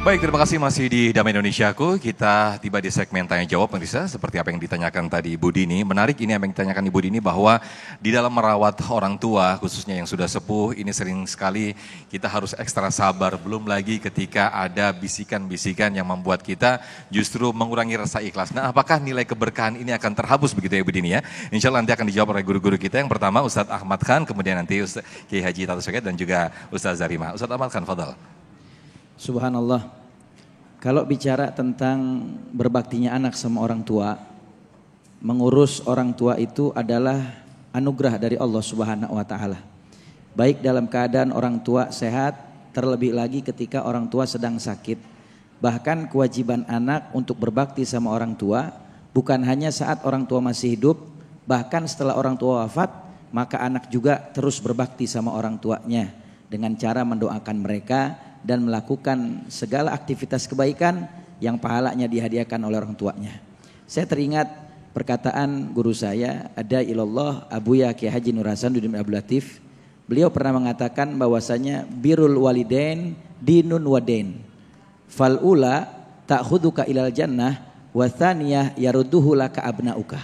Baik, terima kasih masih di Damai Indonesiaku. Kita tiba di segmen tanya jawab pemirsa, seperti apa yang ditanyakan tadi Ibu Dini. Menarik ini apa yang ditanyakan Ibu Dini, bahwa di dalam merawat orang tua, khususnya yang sudah sepuh, ini sering sekali kita harus ekstra sabar. Belum lagi ketika ada bisikan-bisikan yang membuat kita justru mengurangi rasa ikhlas. Nah, apakah nilai keberkahan ini akan terhapus begitu ya Ibu Dini ya? Insya Allah nanti akan dijawab oleh guru-guru kita. Yang pertama Ustadz Ahmad Khan, kemudian nanti Ustadz Kiai Haji Tato Soket dan juga Ustadz Zarima. Ustadz Ahmad Khan, fadal. Subhanallah, kalau bicara tentang berbaktinya anak sama orang tua, mengurus orang tua itu adalah anugerah dari Allah Subhanahu wa taala. Baik dalam keadaan orang tua sehat, terlebih lagi ketika orang tua sedang sakit. Bahkan kewajiban anak untuk berbakti sama orang tua bukan hanya saat orang tua masih hidup, bahkan setelah orang tua wafat, maka anak juga terus berbakti sama orang tuanya dengan cara mendoakan mereka dan melakukan segala aktivitas kebaikan yang pahalanya dihadiahkan oleh orang tuanya. Saya teringat perkataan guru saya, ada ilallah Abuya Kiai Haji Nur Hasanuddin Abdul Latif. Beliau pernah mengatakan bahwasanya birrul walidain dinun wadain. Fal ula ta'khuduka ilal jannah wa tsaniyah yarudduhu laka abnauka.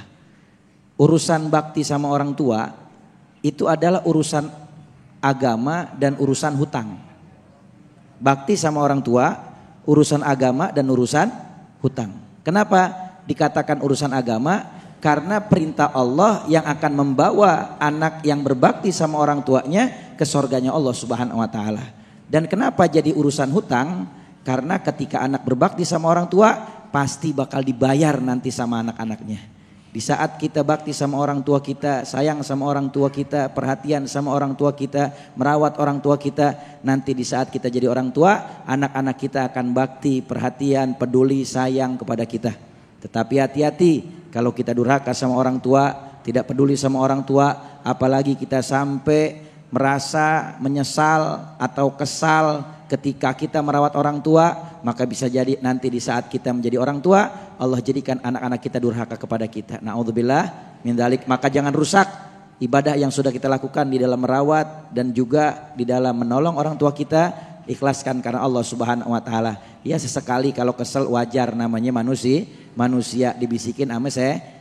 Urusan bakti sama orang tua itu adalah urusan agama dan urusan hutang. Bakti sama orang tua, urusan agama dan urusan hutang. Kenapa dikatakan urusan agama? Karena perintah Allah yang akan membawa anak yang berbakti sama orang tuanya ke surganya Allah Subhanahu wa taala. Dan kenapa jadi urusan hutang? Karena ketika anak berbakti sama orang tua, pasti bakal dibayar nanti sama anak-anaknya. Di saat kita bakti sama orang tua kita, sayang sama orang tua kita, perhatian sama orang tua kita, merawat orang tua kita, nanti di saat kita jadi orang tua, anak-anak kita akan bakti, perhatian, peduli, sayang kepada kita. Tetapi hati-hati kalau kita durhaka sama orang tua, tidak peduli sama orang tua, apalagi kita sampai merasa menyesal atau kesal ketika kita merawat orang tua, maka bisa jadi nanti di saat kita menjadi orang tua, Allah jadikan anak-anak kita durhaka kepada kita. Na'udzubillah min dzalik. Maka jangan rusak ibadah yang sudah kita lakukan di dalam merawat dan juga di dalam menolong orang tua kita. Ikhlaskan karena Allah Subhanahu wa taala. Ya sesekali kalau kesel wajar, namanya manusia dibisikin sama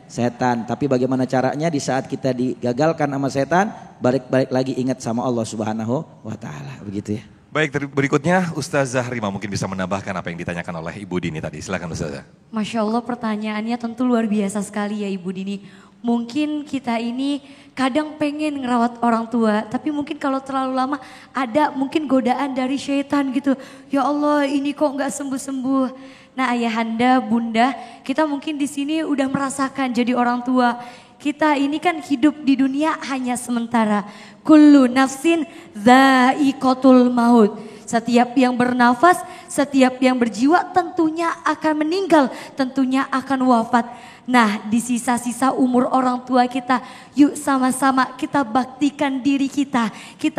setan. Tapi bagaimana caranya di saat kita digagalkan sama setan, balik-balik lagi ingat sama Allah Subhanahu wa taala. Begitu ya. Baik, berikutnya Ustaz Zahrima mungkin bisa menambahkan apa yang ditanyakan oleh Ibu Dini tadi. Silakan Ustazah. Masya Allah, pertanyaannya tentu luar biasa sekali ya Ibu Dini. Mungkin kita ini kadang pengen ngerawat orang tua, tapi mungkin kalau terlalu lama ada mungkin godaan dari syaitan gitu. Ya Allah, ini kok nggak sembuh-sembuh. Nah ayahanda, bunda, kita mungkin di sini udah merasakan jadi orang tua. Kita ini kan hidup di dunia hanya sementara. Kullu nafsin dha'iqatul maut. Setiap yang bernafas, setiap yang berjiwa tentunya akan meninggal, tentunya akan wafat. Nah, di sisa-sisa umur orang tua kita, yuk sama-sama kita baktikan diri kita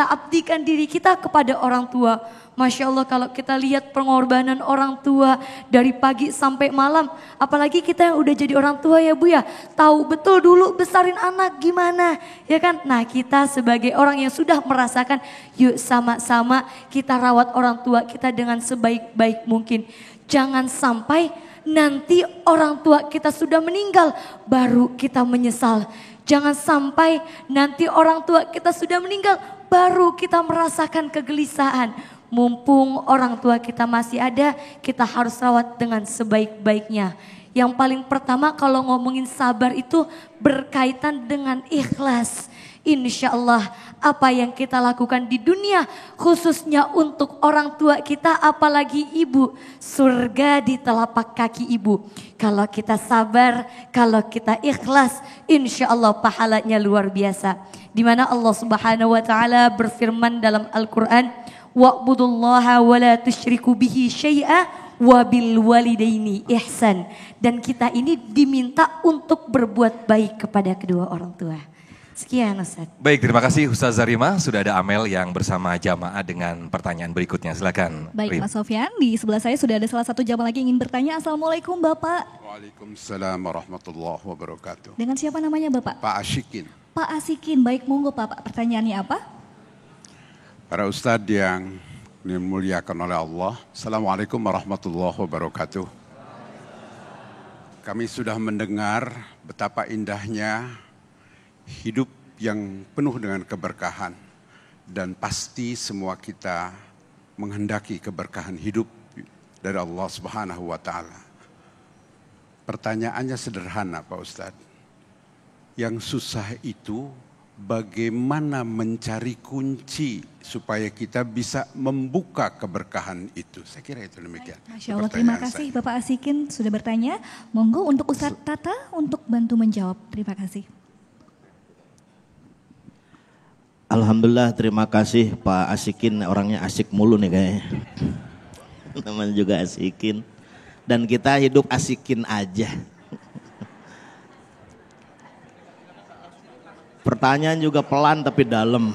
abdikan diri kita kepada orang tua. Masya Allah, kalau kita lihat pengorbanan orang tua dari pagi sampai malam, apalagi kita yang udah jadi orang tua ya Bu ya, tahu betul dulu besarin anak gimana ya kan. Nah kita sebagai orang yang sudah merasakan, yuk sama-sama kita rawat orang tua kita dengan sebaik-baik mungkin. Jangan sampai nanti orang tua kita sudah meninggal baru kita menyesal. Jangan sampai nanti orang tua kita sudah meninggal baru kita merasakan kegelisahan. Mumpung orang tua kita masih ada, kita harus rawat dengan sebaik-baiknya. Yang paling pertama kalau ngomongin sabar itu berkaitan dengan ikhlas. Insya Allah apa yang kita lakukan di dunia khususnya untuk orang tua kita, apalagi ibu, surga di telapak kaki ibu. Kalau kita sabar, kalau kita ikhlas, insya Allah pahalanya luar biasa. Di mana Allah Subhanahu wa taala berfirman dalam Al-Qur'an, wa'budullaha wa la tusyriku bihi syai'a wa bil walidaini ihsan. Dan kita ini diminta untuk berbuat baik kepada kedua orang tua. Sekian Ustaz. Baik, terima kasih Ustaz Zarima. Sudah ada Amel yang bersama jamaah dengan pertanyaan berikutnya. Silakan. Baik Mas Sofyan, di sebelah saya sudah ada salah satu jamaah lagi yang ingin bertanya. Assalamualaikum Bapak. Waalaikumsalam warahmatullahi wabarakatuh. Dengan siapa namanya Bapak? Pak Asyikin. Pak Asikin, baik monggo Pak. Pertanyaannya apa? Para ustadz yang dimuliakan oleh Allah. Assalamualaikum warahmatullahi wabarakatuh. Kami sudah mendengar betapa indahnya hidup yang penuh dengan keberkahan. Dan pasti semua kita menghendaki keberkahan hidup dari Allah Subhanahu wa Ta'ala. Pertanyaannya sederhana Pak Ustadz. Yang susah itu bagaimana mencari kunci supaya kita bisa membuka keberkahan itu. Saya kira itu demikian. Masya Allah, terima kasih Bapak Asikin sudah bertanya. Monggo untuk Ustadz Tata untuk bantu menjawab. Terima kasih. Alhamdulillah, terima kasih Pak Asikin, orangnya asik mulu nih kayaknya. Namanya juga Asikin. Dan kita hidup asikin aja. Pertanyaan juga pelan tapi dalam.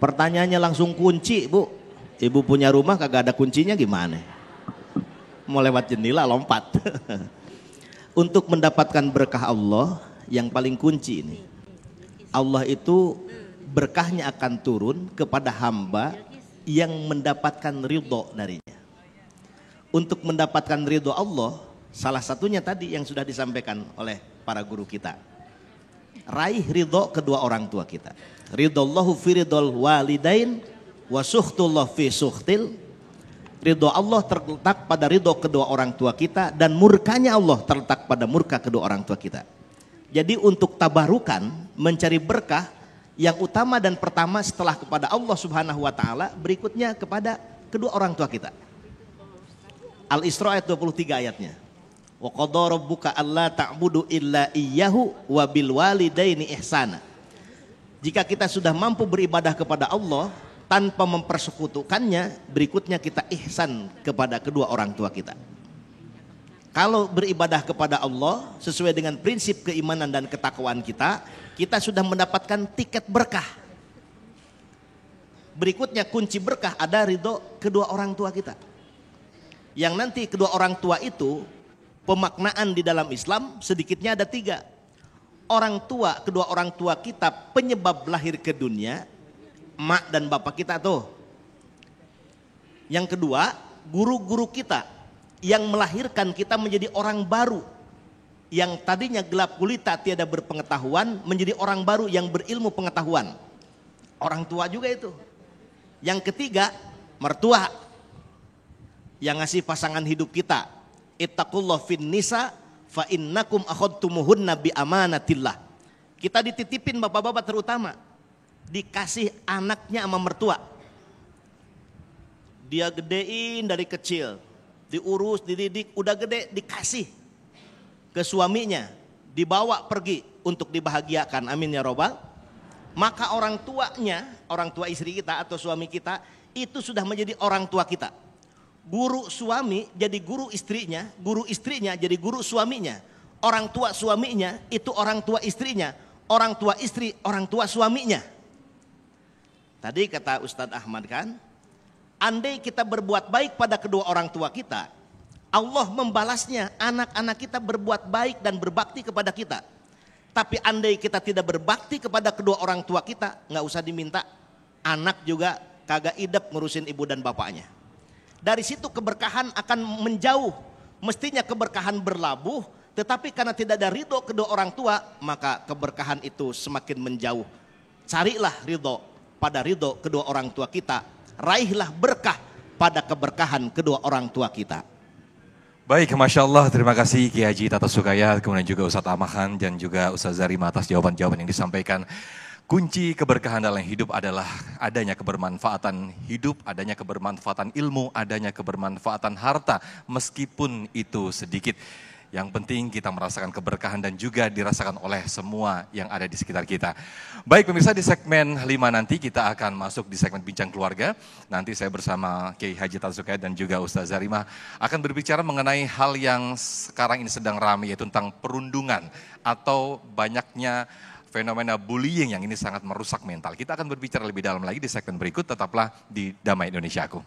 Pertanyaannya langsung kunci, Bu. Ibu punya rumah kagak ada kuncinya gimana? Mau lewat jendela lompat. Untuk mendapatkan berkah Allah yang paling kunci ini. Allah itu berkahnya akan turun kepada hamba yang mendapatkan ridho darinya. Untuk mendapatkan ridho Allah, salah satunya tadi yang sudah disampaikan oleh para guru kita. Raih ridho kedua orang tua kita. Ridhollahu fi ridhol walidain wa suhtullah fi suhtil. Ridho Allah terletak pada ridho kedua orang tua kita dan murkanya Allah terletak pada murka kedua orang tua kita. Jadi untuk tabarukan, mencari berkah yang utama dan pertama setelah kepada Allah Subhanahu wa Ta'ala, berikutnya kepada kedua orang tua kita. Al-Isra ayat 23 ayatnya. Wa qadha rabbuka alla ta'budu illa iyyahu wa bil walidaini ihsana. Jika kita sudah mampu beribadah kepada Allah tanpa mempersekutukannya, berikutnya kita ihsan kepada kedua orang tua kita. Kalau beribadah kepada Allah sesuai dengan prinsip keimanan dan ketakwaan kita, kita sudah mendapatkan tiket berkah. Berikutnya kunci berkah ada ridho kedua orang tua kita. Yang nanti kedua orang tua itu pemaknaan di dalam Islam sedikitnya ada 3. Orang tua, kedua orang tua kita penyebab lahir ke dunia, emak dan bapak kita tuh. Yang kedua, guru-guru kita yang melahirkan kita menjadi orang baru. Yang tadinya gelap gulita tiada berpengetahuan menjadi orang baru yang berilmu pengetahuan. Orang tua juga itu. Yang ketiga, mertua yang ngasih pasangan hidup kita. Ittaqullah fin nisa fa innakum akhadtumuhunna bi amanatillah. Kita dititipin bapak-bapak terutama, dikasih anaknya sama mertua. Dia gedein dari kecil, diurus, dididik, udah gede dikasih ke suaminya, dibawa pergi untuk dibahagiakan. Amin ya robbal. Maka orang tuanya, orang tua istri kita atau suami kita itu sudah menjadi orang tua kita. Guru suami jadi guru istrinya jadi guru suaminya. Orang tua suaminya itu orang tua istrinya, orang tua istri orang tua suaminya. Tadi kata Ustadz Ahmad kan, andai kita berbuat baik pada kedua orang tua kita, Allah membalasnya, anak-anak kita berbuat baik dan berbakti kepada kita. Tapi andai kita tidak berbakti kepada kedua orang tua kita, nggak usah diminta, anak juga kagak idep ngurusin ibu dan bapaknya. Dari situ keberkahan akan menjauh. Mestinya keberkahan berlabuh, tetapi karena tidak ada ridho kedua orang tua, maka keberkahan itu semakin menjauh. Carilah ridho pada ridho kedua orang tua kita. Raihlah berkah pada keberkahan kedua orang tua kita. Baik, Masya Allah, terima kasih Kiai Haji Tata Sukaya, kemudian juga Ustadz Amahan dan juga Ustadz Zarima atas jawaban-jawaban yang disampaikan. Kunci keberkahan dalam hidup adalah adanya kebermanfaatan hidup, adanya kebermanfaatan ilmu, adanya kebermanfaatan harta, meskipun itu sedikit. Yang penting kita merasakan keberkahan dan juga dirasakan oleh semua yang ada di sekitar kita. Baik pemirsa, di segmen 5 nanti kita akan masuk di segmen bincang keluarga. Nanti saya bersama Kiai Haji Tata Sukaya dan juga Ustaz Zarimah akan berbicara mengenai hal yang sekarang ini sedang ramai, yaitu tentang perundungan atau banyaknya fenomena bullying yang ini sangat merusak mental. Kita akan berbicara lebih dalam lagi di segmen berikut, tetaplah di Damai Indonesiaku.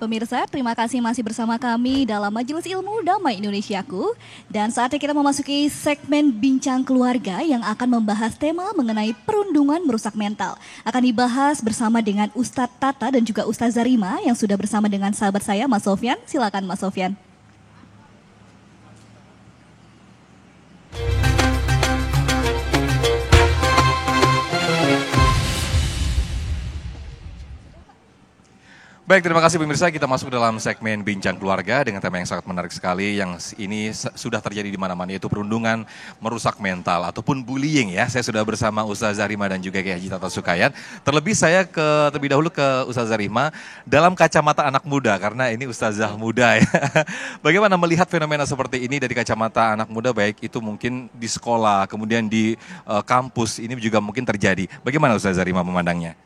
Pemirsa, terima kasih masih bersama kami dalam Majelis Ilmu Damai Indonesiaku. Dan saatnya kita memasuki segmen Bincang Keluarga yang akan membahas tema mengenai perundungan merusak mental. Akan dibahas bersama dengan Ustadz Tata dan juga Ustadz Zarima yang sudah bersama dengan sahabat saya Mas Sofyan. Silakan Mas Sofyan. Baik, terima kasih pemirsa. Kita masuk dalam segmen Bincang Keluarga dengan tema yang sangat menarik sekali yang ini sudah terjadi di mana-mana, yaitu perundungan merusak mental ataupun bullying ya. Saya sudah bersama Ustaz Zarima dan juga Kiai Haji Tata Sukayat. Terlebih saya terlebih dahulu ke Ustaz Zarima dalam kacamata anak muda karena ini ustazah muda ya. Bagaimana melihat fenomena seperti ini dari kacamata anak muda, baik itu mungkin di sekolah, kemudian di kampus, ini juga mungkin terjadi. Bagaimana Ustaz Zarima memandangnya?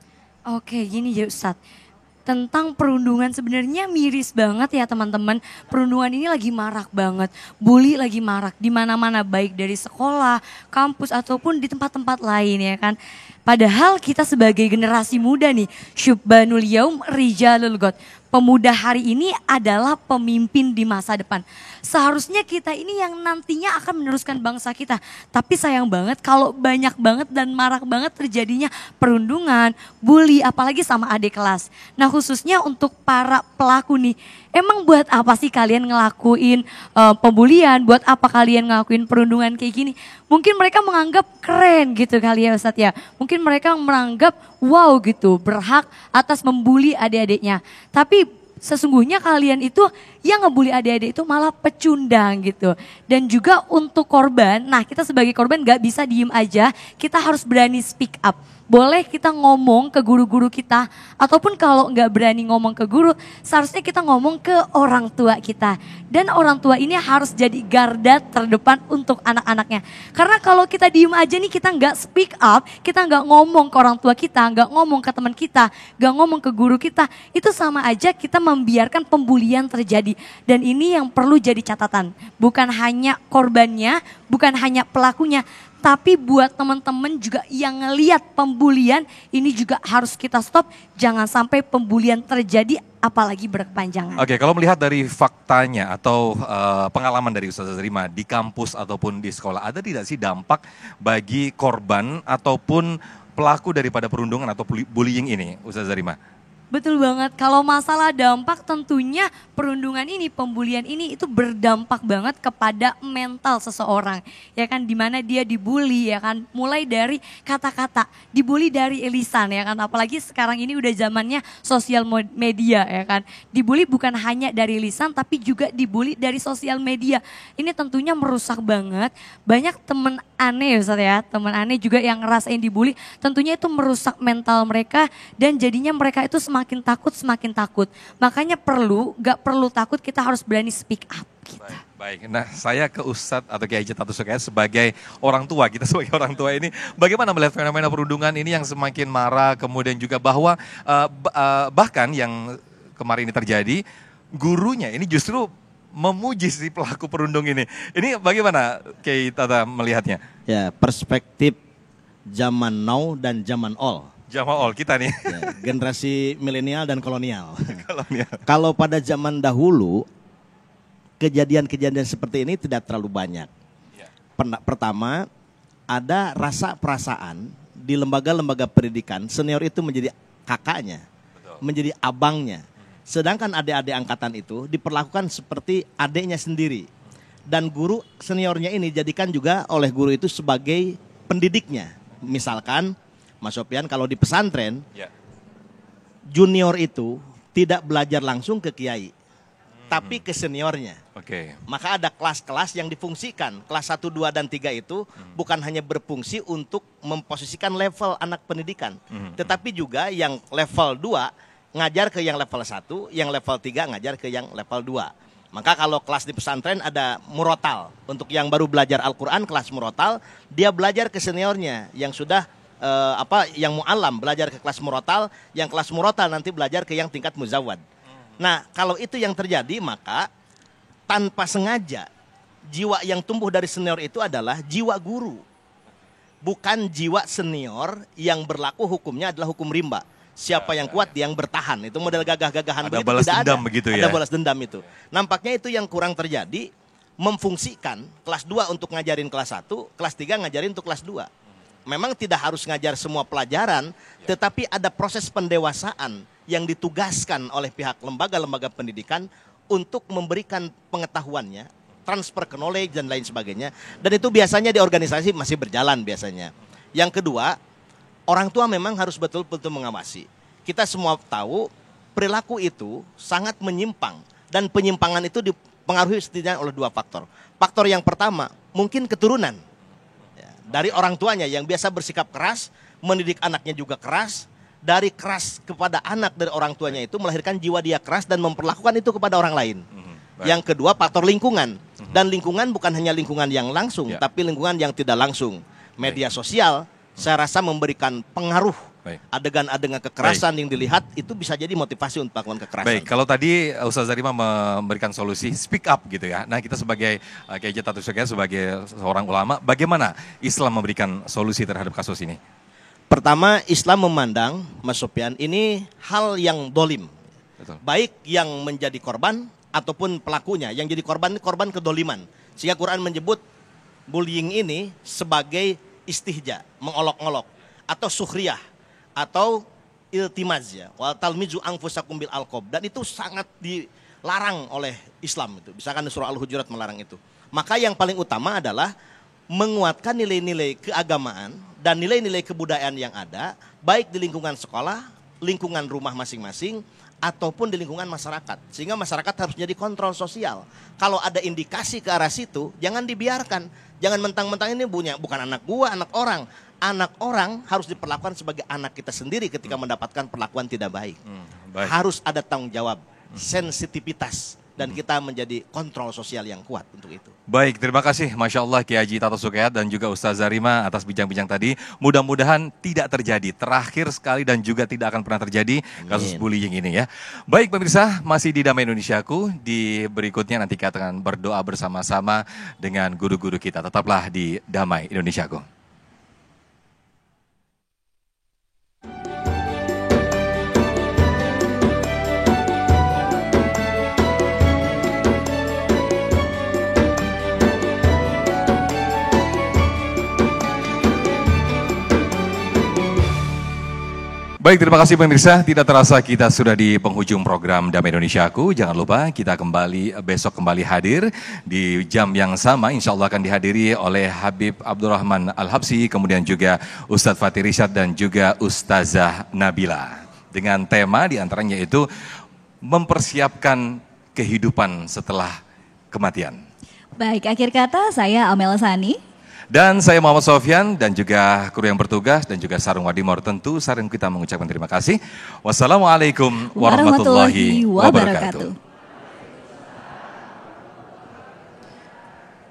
Oke, gini ya Ustadz. Tentang perundungan sebenarnya miris banget ya teman-teman. Perundungan ini lagi marak banget. Bully lagi marak di mana-mana, baik dari sekolah, kampus ataupun di tempat-tempat lain ya kan. Padahal kita sebagai generasi muda nih, syubbanul yaum rijalul ghad. Pemuda hari ini adalah pemimpin di masa depan. Seharusnya kita ini yang nantinya akan meneruskan bangsa kita. Tapi sayang banget kalau banyak banget dan marak banget terjadinya perundungan, bully, apalagi sama adik kelas. Nah khususnya untuk para pelaku nih, emang buat apa sih kalian ngelakuin pembulian, buat apa kalian ngelakuin perundungan kayak gini? Mungkin mereka menganggap keren gitu kali ya Ustadz ya. Mungkin mereka menganggap wow gitu, berhak atas membuli adik-adiknya. Tapi sesungguhnya kalian itu yang ngebully adik-adik itu malah pecundang gitu. Dan juga untuk korban, nah kita sebagai korban gak bisa diem aja, kita harus berani speak up. Boleh kita ngomong ke guru-guru kita, ataupun kalau nggak berani ngomong ke guru, seharusnya kita ngomong ke orang tua kita. Dan orang tua ini harus jadi garda terdepan untuk anak-anaknya. Karena kalau kita diem aja nih, kita nggak speak up, kita nggak ngomong ke orang tua kita, nggak ngomong ke teman kita, nggak ngomong ke guru kita, itu sama aja kita membiarkan pembulian terjadi. Dan ini yang perlu jadi catatan, bukan hanya korbannya, bukan hanya pelakunya, tapi buat teman-teman juga yang ngelihat pembulian ini juga harus kita stop. Jangan sampai pembulian terjadi apalagi berkepanjangan. Oke, kalau melihat dari faktanya atau pengalaman dari Ustaz Zarima di kampus ataupun di sekolah, ada tidak sih dampak bagi korban ataupun pelaku daripada perundungan atau bullying ini Ustaz Zarima? Betul banget, kalau masalah dampak tentunya perundungan ini, pembulian ini itu berdampak banget kepada mental seseorang. Ya kan, dimana dia dibully ya kan, mulai dari kata-kata, dibully dari lisan ya kan. Apalagi sekarang ini udah zamannya sosial media ya kan. Dibully bukan hanya dari lisan tapi juga dibully dari sosial media. Ini tentunya merusak banget, banyak temen aneh Ustaz ya, temen aneh juga yang ngerasain dibully. Tentunya itu merusak mental mereka dan jadinya mereka itu semakin takut. Makanya gak perlu takut, kita harus berani speak up. Gitu. Baik. Nah saya ke Ustadz atau Kiai Haji Tata Sukayat sebagai orang tua, kita sebagai orang tua ini bagaimana melihat fenomena perundungan ini yang semakin marah, kemudian juga bahwa bahkan yang kemarin ini terjadi, gurunya ini justru memuji si pelaku perundung ini. Ini bagaimana Kiai Tata melihatnya? Ya, perspektif zaman now dan zaman old. Jamaah kita nih. Ya, generasi milenial dan kolonial. Kalau pada zaman dahulu, kejadian-kejadian seperti ini tidak terlalu banyak. Ya. Pertama, ada rasa perasaan di lembaga-lembaga pendidikan, senior itu menjadi kakaknya, betul, menjadi abangnya. Sedangkan adik-adik angkatan itu diperlakukan seperti adiknya sendiri. Dan guru seniornya ini jadikan juga oleh guru itu sebagai pendidiknya. Misalkan, Mas Sofyan, kalau di pesantren, ya, junior itu tidak belajar langsung ke kiai, tapi ke seniornya. Oke. Maka ada kelas-kelas yang difungsikan. Kelas 1, 2, dan 3 itu bukan hanya berfungsi untuk memposisikan level anak pendidikan, tetapi juga yang level 2 ngajar ke yang level 1, yang level 3 ngajar ke yang level 2. Maka kalau kelas di pesantren ada murotal. Untuk yang baru belajar Al-Quran, kelas murotal, dia belajar ke seniornya yang sudah yang mu'alam belajar ke kelas murotal, yang kelas murotal nanti belajar ke yang tingkat muzawad. Nah, kalau itu yang terjadi, maka tanpa sengaja jiwa yang tumbuh dari senior itu adalah jiwa guru, bukan jiwa senior yang berlaku hukumnya adalah hukum rimba. Siapa yang kuat, dia yang bertahan. Itu model gagah-gagahan Ada begitu balas tidak dendam ada. begitu Ada ya? balas dendam itu. Nampaknya itu yang kurang terjadi, memfungsikan kelas 2 untuk ngajarin kelas 1, kelas 3 ngajarin untuk kelas 2. Memang tidak harus ngajar semua pelajaran, tetapi ada proses pendewasaan yang ditugaskan oleh pihak lembaga-lembaga pendidikan untuk memberikan pengetahuannya, transfer knowledge dan lain sebagainya. Dan itu biasanya di organisasi masih berjalan biasanya. Yang kedua, orang tua memang harus betul-betul mengawasi. Kita semua tahu perilaku itu sangat menyimpang. Dan penyimpangan itu dipengaruhi setidaknya oleh 2 faktor. Faktor yang pertama, mungkin keturunan. Dari orang tuanya yang biasa bersikap keras, mendidik anaknya juga keras. Dari keras kepada anak dari orang tuanya itu melahirkan jiwa dia keras dan memperlakukan itu kepada orang lain. Yang kedua, faktor lingkungan. Dan lingkungan bukan hanya lingkungan yang langsung, tapi lingkungan yang tidak langsung. Media sosial, saya rasa memberikan pengaruh. Adegan-adegan kekerasan yang dilihat itu bisa jadi motivasi untuk melakukan kekerasan. Baik, kalau tadi Ustaz Zarima memberikan solusi speak up gitu ya. Nah, kita sebagai Kiai Tatus Sugeng sebagai seorang ulama, bagaimana Islam memberikan solusi terhadap kasus ini? Pertama, Islam memandang, Mas Sofyan, ini hal yang dolim. Betul. Baik yang menjadi korban ataupun pelakunya. Yang jadi korban ini korban kedoliman. Sehingga Quran menyebut bullying ini sebagai istihja, mengolok-olok, atau sukhriyah, atau iltimaz ya, wal talmizu anfusakum bil alqab, dan itu sangat dilarang oleh Islam itu. Misalkan surah Al-Hujurat melarang itu. Maka yang paling utama adalah menguatkan nilai-nilai keagamaan dan nilai-nilai kebudayaan yang ada, baik di lingkungan sekolah, lingkungan rumah masing-masing, ataupun di lingkungan masyarakat. Sehingga masyarakat harus jadi kontrol sosial. Kalau ada indikasi ke arah situ, jangan dibiarkan. Jangan mentang-mentang ini bukan anak gua, anak orang. Anak orang harus diperlakukan sebagai anak kita sendiri ketika mendapatkan perlakuan tidak baik. Baik. Harus ada tanggung jawab, sensitivitas, dan kita menjadi kontrol sosial yang kuat untuk itu. Baik, terima kasih Masya Allah Kiai Haji Tatus Sugeng dan juga Ustaz Zarima atas bincang-bincang tadi. Mudah-mudahan tidak terjadi, terakhir sekali dan juga tidak akan pernah terjadi kasus bullying ini ya. Baik pemirsa, masih di Damai Indonesiaku. Di berikutnya nanti kita akan berdoa bersama-sama dengan guru-guru kita. Tetaplah di Damai Indonesiaku. Baik, terima kasih pemirsa. Tidak terasa kita sudah di penghujung program Damai Indonesiaku. Jangan lupa kita besok kembali hadir di jam yang sama. Insya Allah akan dihadiri oleh Habib Abdurrahman Al-Habsyi, kemudian juga Ustadz Fatih Rishad dan juga Ustazah Nabila. Dengan tema diantaranya yaitu mempersiapkan kehidupan setelah kematian. Baik, akhir kata saya Amel Sani. Dan saya Muhammad Sofyan dan juga kru yang bertugas dan juga Sarung Wadimor, tentu saling kita mengucapkan terima kasih. Wassalamualaikum warahmatullahi wabarakatuh.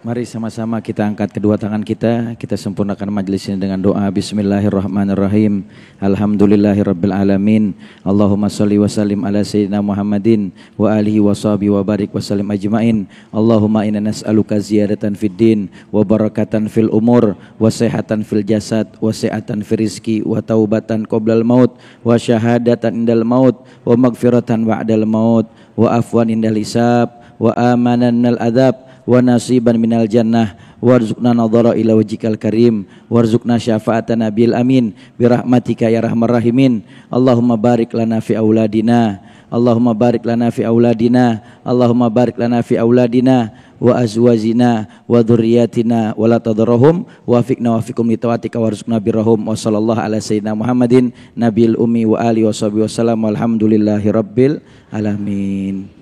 Mari sama-sama kita angkat kedua tangan kita sempurnakan majelis ini dengan doa. Bismillahirrahmanirrahim. Alhamdulillahirabbil alamin. Allahumma shalli wa sallim ala sayyidina Muhammadin wa alihi wa sahbihi wa barik wa sallim ajmain. Allahumma inna nas'aluka ziyadatan fid din wa barakatan fil umur wa sihatan fil jasad wa si'atan fil rizki wa taubatan qoblal maut wa syahadatan indal maut wa magfiratan ba'dal maut wa afwan indal hisab wa amanan minal adab wa nasiban minal jannah warzuqna nadhara ila wajhikal karim warzuqna syafa'atan nabil amin birahmatika ya rahmar rahimin. Allahumma barik lana fi auladina, Allahumma barik lana fi auladina, Allahumma barik lana fi auladina wa azwajina wa dzurriyyatina wa la tadarrahum wa fiqna wa fikum li taatika warzuqna birrahum. Wa sallallahu ala sayyidina Muhammadin nabil ummi wa alihi wa sahbihi wasallam walhamdulillahi rabbil alamin.